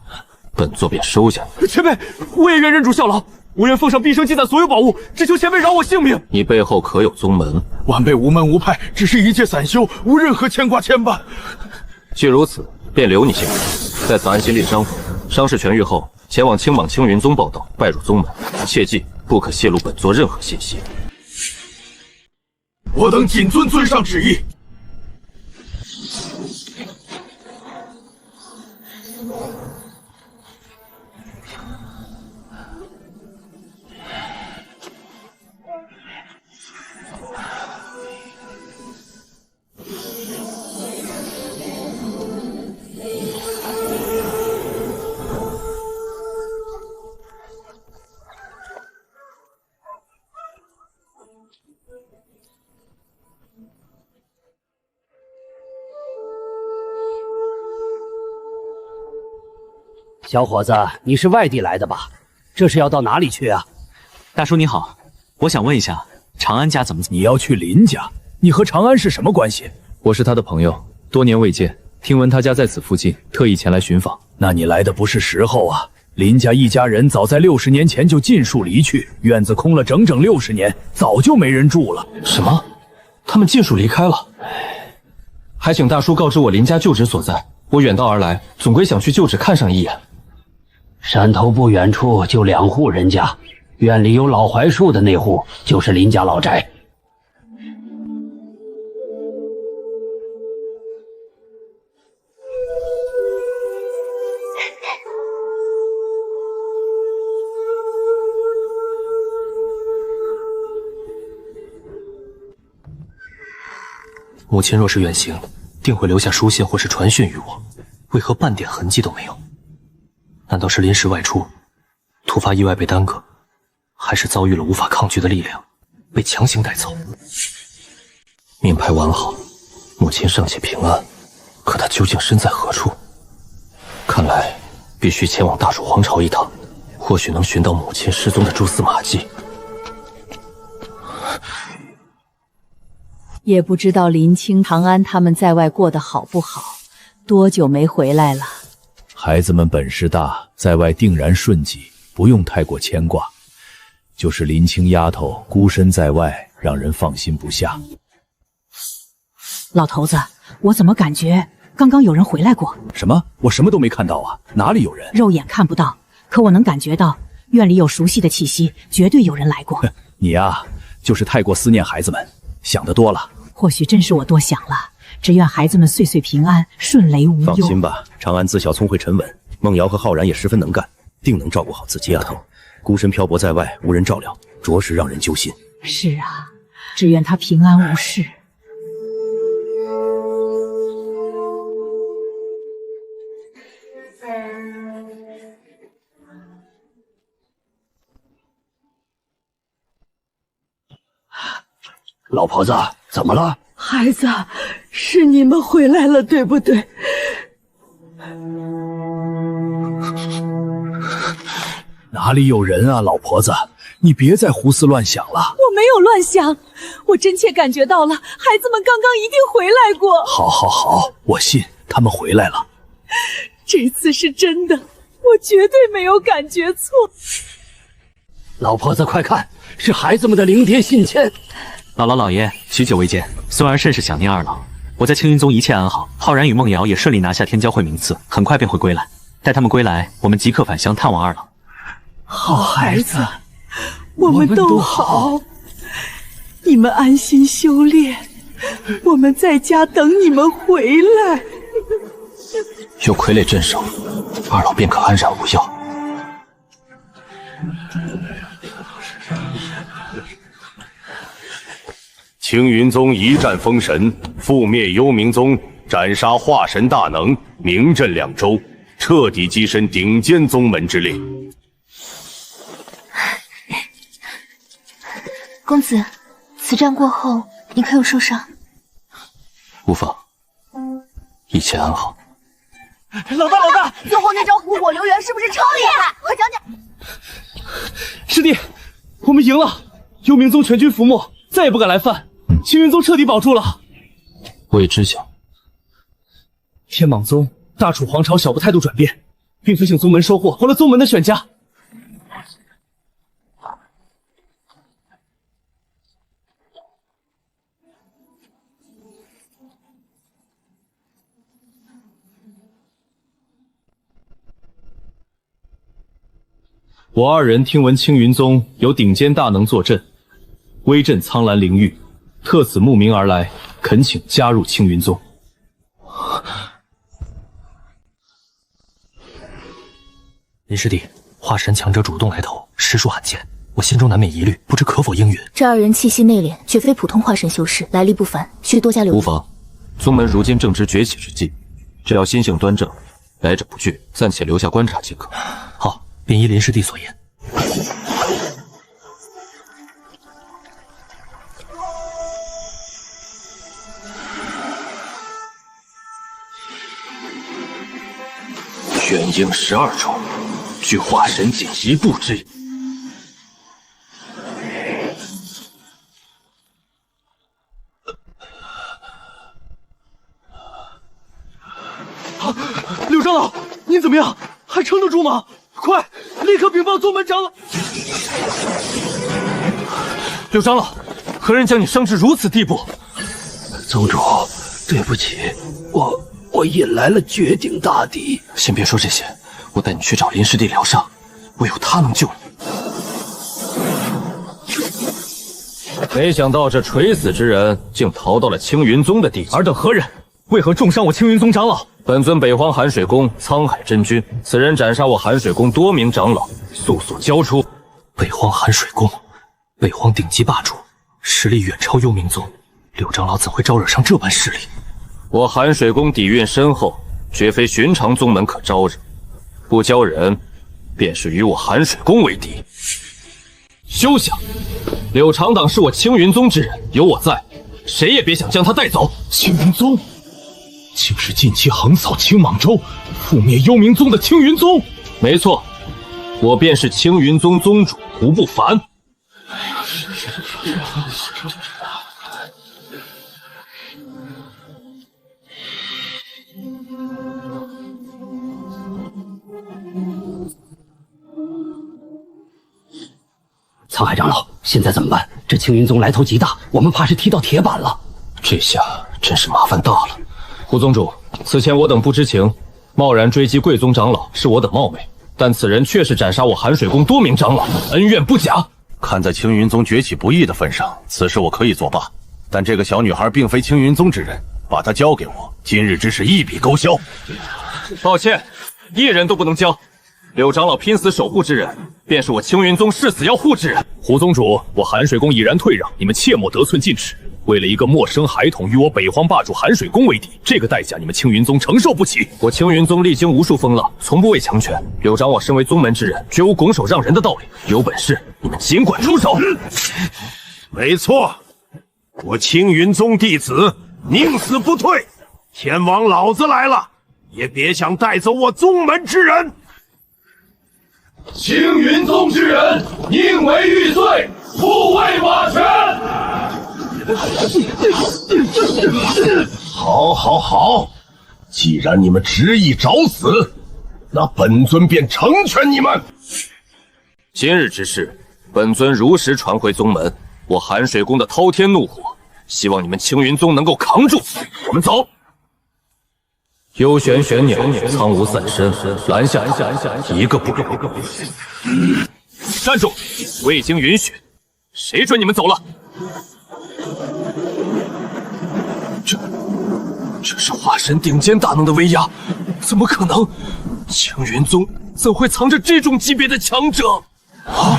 本座便收下你。前辈，我也愿认主效劳，我愿奉上毕生积攒所有宝物，只求前辈饶我性命。你背后可有宗门？晚辈无门无派，只是一介散修，无任何牵挂牵绊。既如此，便留你性命，在此安心立伤。伤势痊愈后，前往青蟒青云宗报道，拜入宗门。切记，不可泄露本座任何信息。我等谨遵尊上旨意。小伙子，你是外地来的吧？这是要到哪里去啊？大叔你好，我想问一下，长安家怎么？你要去林家？你和长安是什么关系？我是他的朋友，多年未见，听闻他家在此附近，特意前来寻访。那你来的不是时候啊！林家一家人早在60年前就尽数离去，院子空了整整60年，早就没人住了。什么？他们尽数离开了？还请大叔告知我林家旧址所在，我远道而来，总归想去旧址看上一眼。山头不远处就2户人家，院里有老槐树的那户就是林家老宅。母亲若是远行，定会留下书信或是传讯于我，为何半点痕迹都没有？难道是临时外出，突发意外被耽搁，还是遭遇了无法抗拒的力量，被强行带走？命牌完好，母亲尚且平安，可她究竟身在何处？看来必须前往大蜀皇朝一趟，或许能寻到母亲失踪的蛛丝马迹。也不知道林清、唐安他们在外过得好不好，多久没回来了？孩子们本事大，在外定然顺己，不不用太过牵挂。就是林青丫头孤身在外，让人放心不下。老头子，我怎么感觉刚刚有人回来过？什么？我什么都没看到啊！哪里有人？肉眼看不到，可我能感觉到院里有熟悉的气息，绝对有人来过。你呀，就是太过思念孩子们，想得多了。或许真是我多想了，只愿孩子们岁岁平安，顺雷无忧。放心吧，长安自小聪慧沉稳，孟瑶和浩然也十分能干，定能照顾好自己丫头。孤身漂泊在外，无人照料，着实让人揪心。是啊，只愿他平安无事。老婆子，怎么了？孩子，是你们回来了，对不对？哪里有人啊，老婆子，你别再胡思乱想了。我没有乱想，我真切感觉到了，孩子们刚刚一定回来过。好，好，好，我信他们回来了。这次是真的，我绝对没有感觉错。老婆子，快看，是孩子们的灵牒信签。姥姥姥爷，许久未见，孙儿甚是想念二老。我在青云宗一切安好，浩然与梦瑶也顺利拿下天骄会名次，很快便会归来。待他们归来，我们即刻返乡探望二老。好孩子，我们都好，你们安心修炼，我们在家等你们回来。有傀儡镇守，二老便可安然无恙。青云宗一战封神，覆灭幽冥宗，斩杀化神大能，名震两州，彻底跻身顶尖宗门之列。公子，此战过后，你可有受伤？无妨，一切安好。老大，最后那招虎火流元是不是超厉害？快讲讲。师弟，我们赢了，幽冥宗全军覆没，再也不敢来犯。青云宗彻底保住了。我也知晓。天蟒宗、大楚皇朝小部态度转变，并飞行宗门收获，成了宗门的选家。我二人听闻青云宗有顶尖大能坐镇，威震苍蓝灵域，特此慕名而来，恳请加入青云宗。林师弟，化神强者主动来投，实属罕见，我心中难免疑虑，不知可否应允。这二人气息内敛，绝非普通化神修士，来历不凡，需多加留意。无妨，宗门如今正值崛起之际，只要心性端正，来者不拒，暂且留下观察即可。好，便依林师弟所言。玄婴12种，据化神锦一步之。柳长老，您怎么样？还撑得住吗？快，立刻禀报宗门长老。柳长老，何人将你伤至如此地步？宗主，对不起，我引来了绝顶大敌。先别说这些，我带你去找林师弟疗伤，唯有他能救你。没想到这垂死之人竟逃到了青云宗的地界。尔等何人？为何重伤我青云宗长老？本尊北荒寒水宫沧海真君，此人斩杀我寒水宫多名长老，速速交出。北荒寒水宫，北荒顶级霸主，实力远超幽冥宗，柳长老怎会招惹上这般势力？我寒水宫底蕴深厚，绝非寻常宗门可招惹。不交人，便是与我寒水宫为敌。休想！柳长党是我青云宗之人，有我在，谁也别想将他带走。青云宗，竟是近期横扫青蟒州、覆灭幽冥宗的青云宗。没错，我便是青云宗宗主胡不凡。沧海长老，现在怎么办？这青云宗来头极大，我们怕是踢到铁板了。这下真是麻烦大了。胡宗主，此前我等不知情，贸然追击贵宗长老，是我等冒昧。但此人确实斩杀我寒水宫多名长老，恩怨不假。看在青云宗崛起不易的份上，此事我可以作罢。但这个小女孩并非青云宗之人，把她交给我，今日之事一笔勾销。抱歉，一人都不能交。柳长老拼死守护之人，便是我青云宗誓死要护之人。胡宗主，我寒水宫已然退让，你们切莫得寸进尺。为了一个陌生孩童与我北荒霸主寒水宫为敌，这个代价你们青云宗承受不起。我青云宗历经无数风浪，从不畏强权。柳长老身为宗门之人，绝无拱手让人的道理。有本事你们尽管出手。没错，我青云宗弟子宁死不退。天王老子来了，也别想带走我宗门之人。青云宗之人宁为玉碎，不为瓦全。好，好，好！既然你们执意找死，那本尊便成全你们。今日之事，本尊如实传回宗门。我寒水宫的滔天怒火，希望你们青云宗能够扛住。我们走。幽玄玄鸟，苍梧散身，拦下一个不留。站住！未经允许，谁准你们走了？这是化神顶尖大能的威压，怎么可能？青云宗怎会藏着这种级别的强者？啊！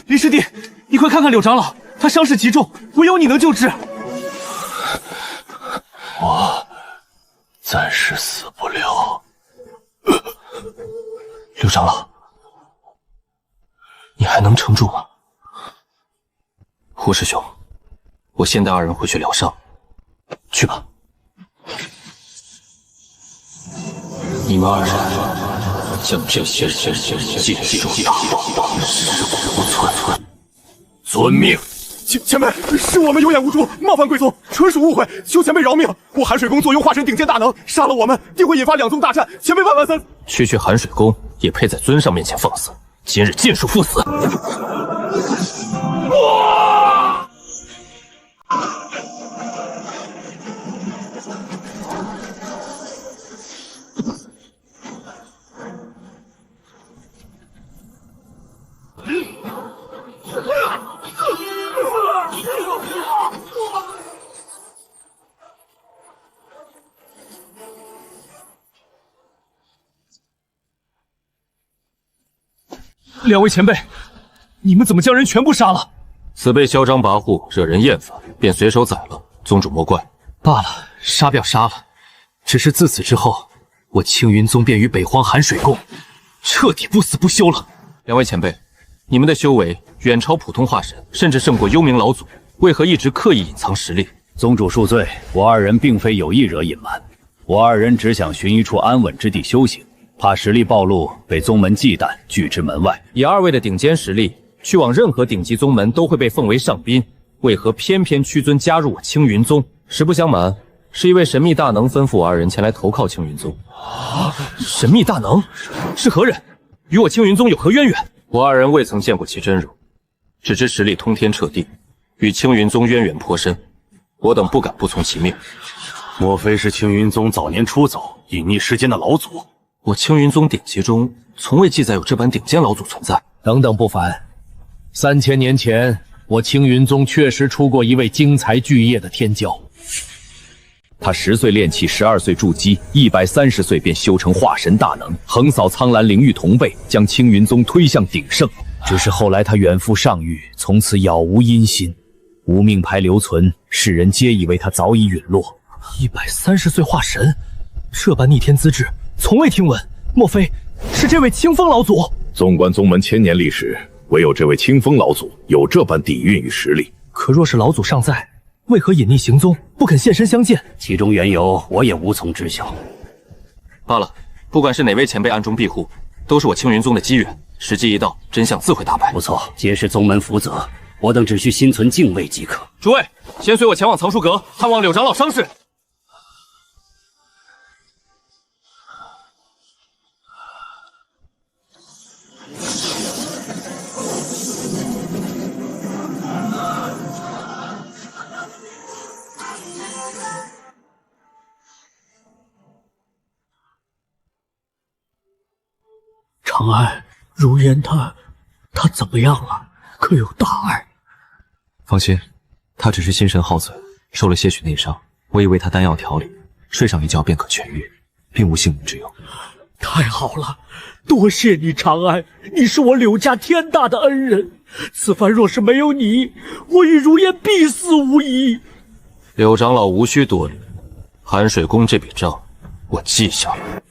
林师弟，你快看看柳长老，他伤势极重，唯有你能救治。我暂时死不了。柳长老，你还能撑住吗？胡师兄，我先带二人回去疗伤，去吧。你们二人将这些人尽数打爆，尸骨无存。遵命。前辈，是我们有眼无珠，冒犯贵宗，纯属误会，求前辈饶命。我寒水宫坐拥化神顶尖大能，杀了我们定会引发两宗大战，前辈万三。区寒水宫也配在尊上面前放肆，今日尽数赴死。两位前辈，你们怎么将人全部杀了？此辈嚣张跋扈，惹人厌烦，便随手宰了。宗主莫怪。罢了，杀便杀了。只是自此之后，我青云宗便与北荒寒水宫彻底不死不休了。两位前辈，你们的修为远超普通化神，甚至胜过幽冥老祖，为何一直刻意隐藏实力？宗主恕罪，我二人并非有意惹隐瞒，我二人只想寻一处安稳之地修行。怕实力暴露，被宗门忌惮，拒之门外。以二位的顶尖实力，去往任何顶级宗门都会被奉为上宾，为何偏偏屈尊加入我青云宗？实不相瞒，是一位神秘大能吩咐我二人前来投靠青云宗。神秘大能是何人？与我青云宗有何渊源？我二人未曾见过其真容，只知实力通天彻地，与青云宗渊源颇深，我等不敢不从其命。莫非是青云宗早年出走，隐匿世间的老祖？我青云宗典籍中从未记载有这般顶尖老祖存在。等等不凡，3000年前，我青云宗确实出过一位惊才巨业的天骄。他10岁练气，12岁筑基，130岁便修成化神大能，横扫苍蓝灵域同辈，将青云宗推向鼎盛。只是后来他远赴上域，从此杳无音信，无命牌留存，世人皆以为他早已陨落。130岁化神，这般逆天资质，从未听闻。莫非是这位清风老祖？纵观宗门1000年历史，唯有这位清风老祖有这般底蕴与实力。可若是老祖尚在，为何隐匿行踪，不肯现身相见？其中缘由，我也无从知晓。罢了，不管是哪位前辈暗中庇护，都是我青云宗的机缘。时机一到，真相自会大白。不错，皆是宗门福泽。我等只需心存敬畏即可。诸位，先随我前往藏书阁探望柳长老伤势。长安，如烟他怎么样了？可有大碍？放心，他只是心神耗损，受了些许内伤，我已为他丹药调理，睡上一觉便可痊愈，并无性命之忧。太好了，多谢你，长安，你是我柳家天大的恩人。此番若是没有你，我与如烟必死无疑。柳长老无需多虑，寒水宫这笔账我记下了。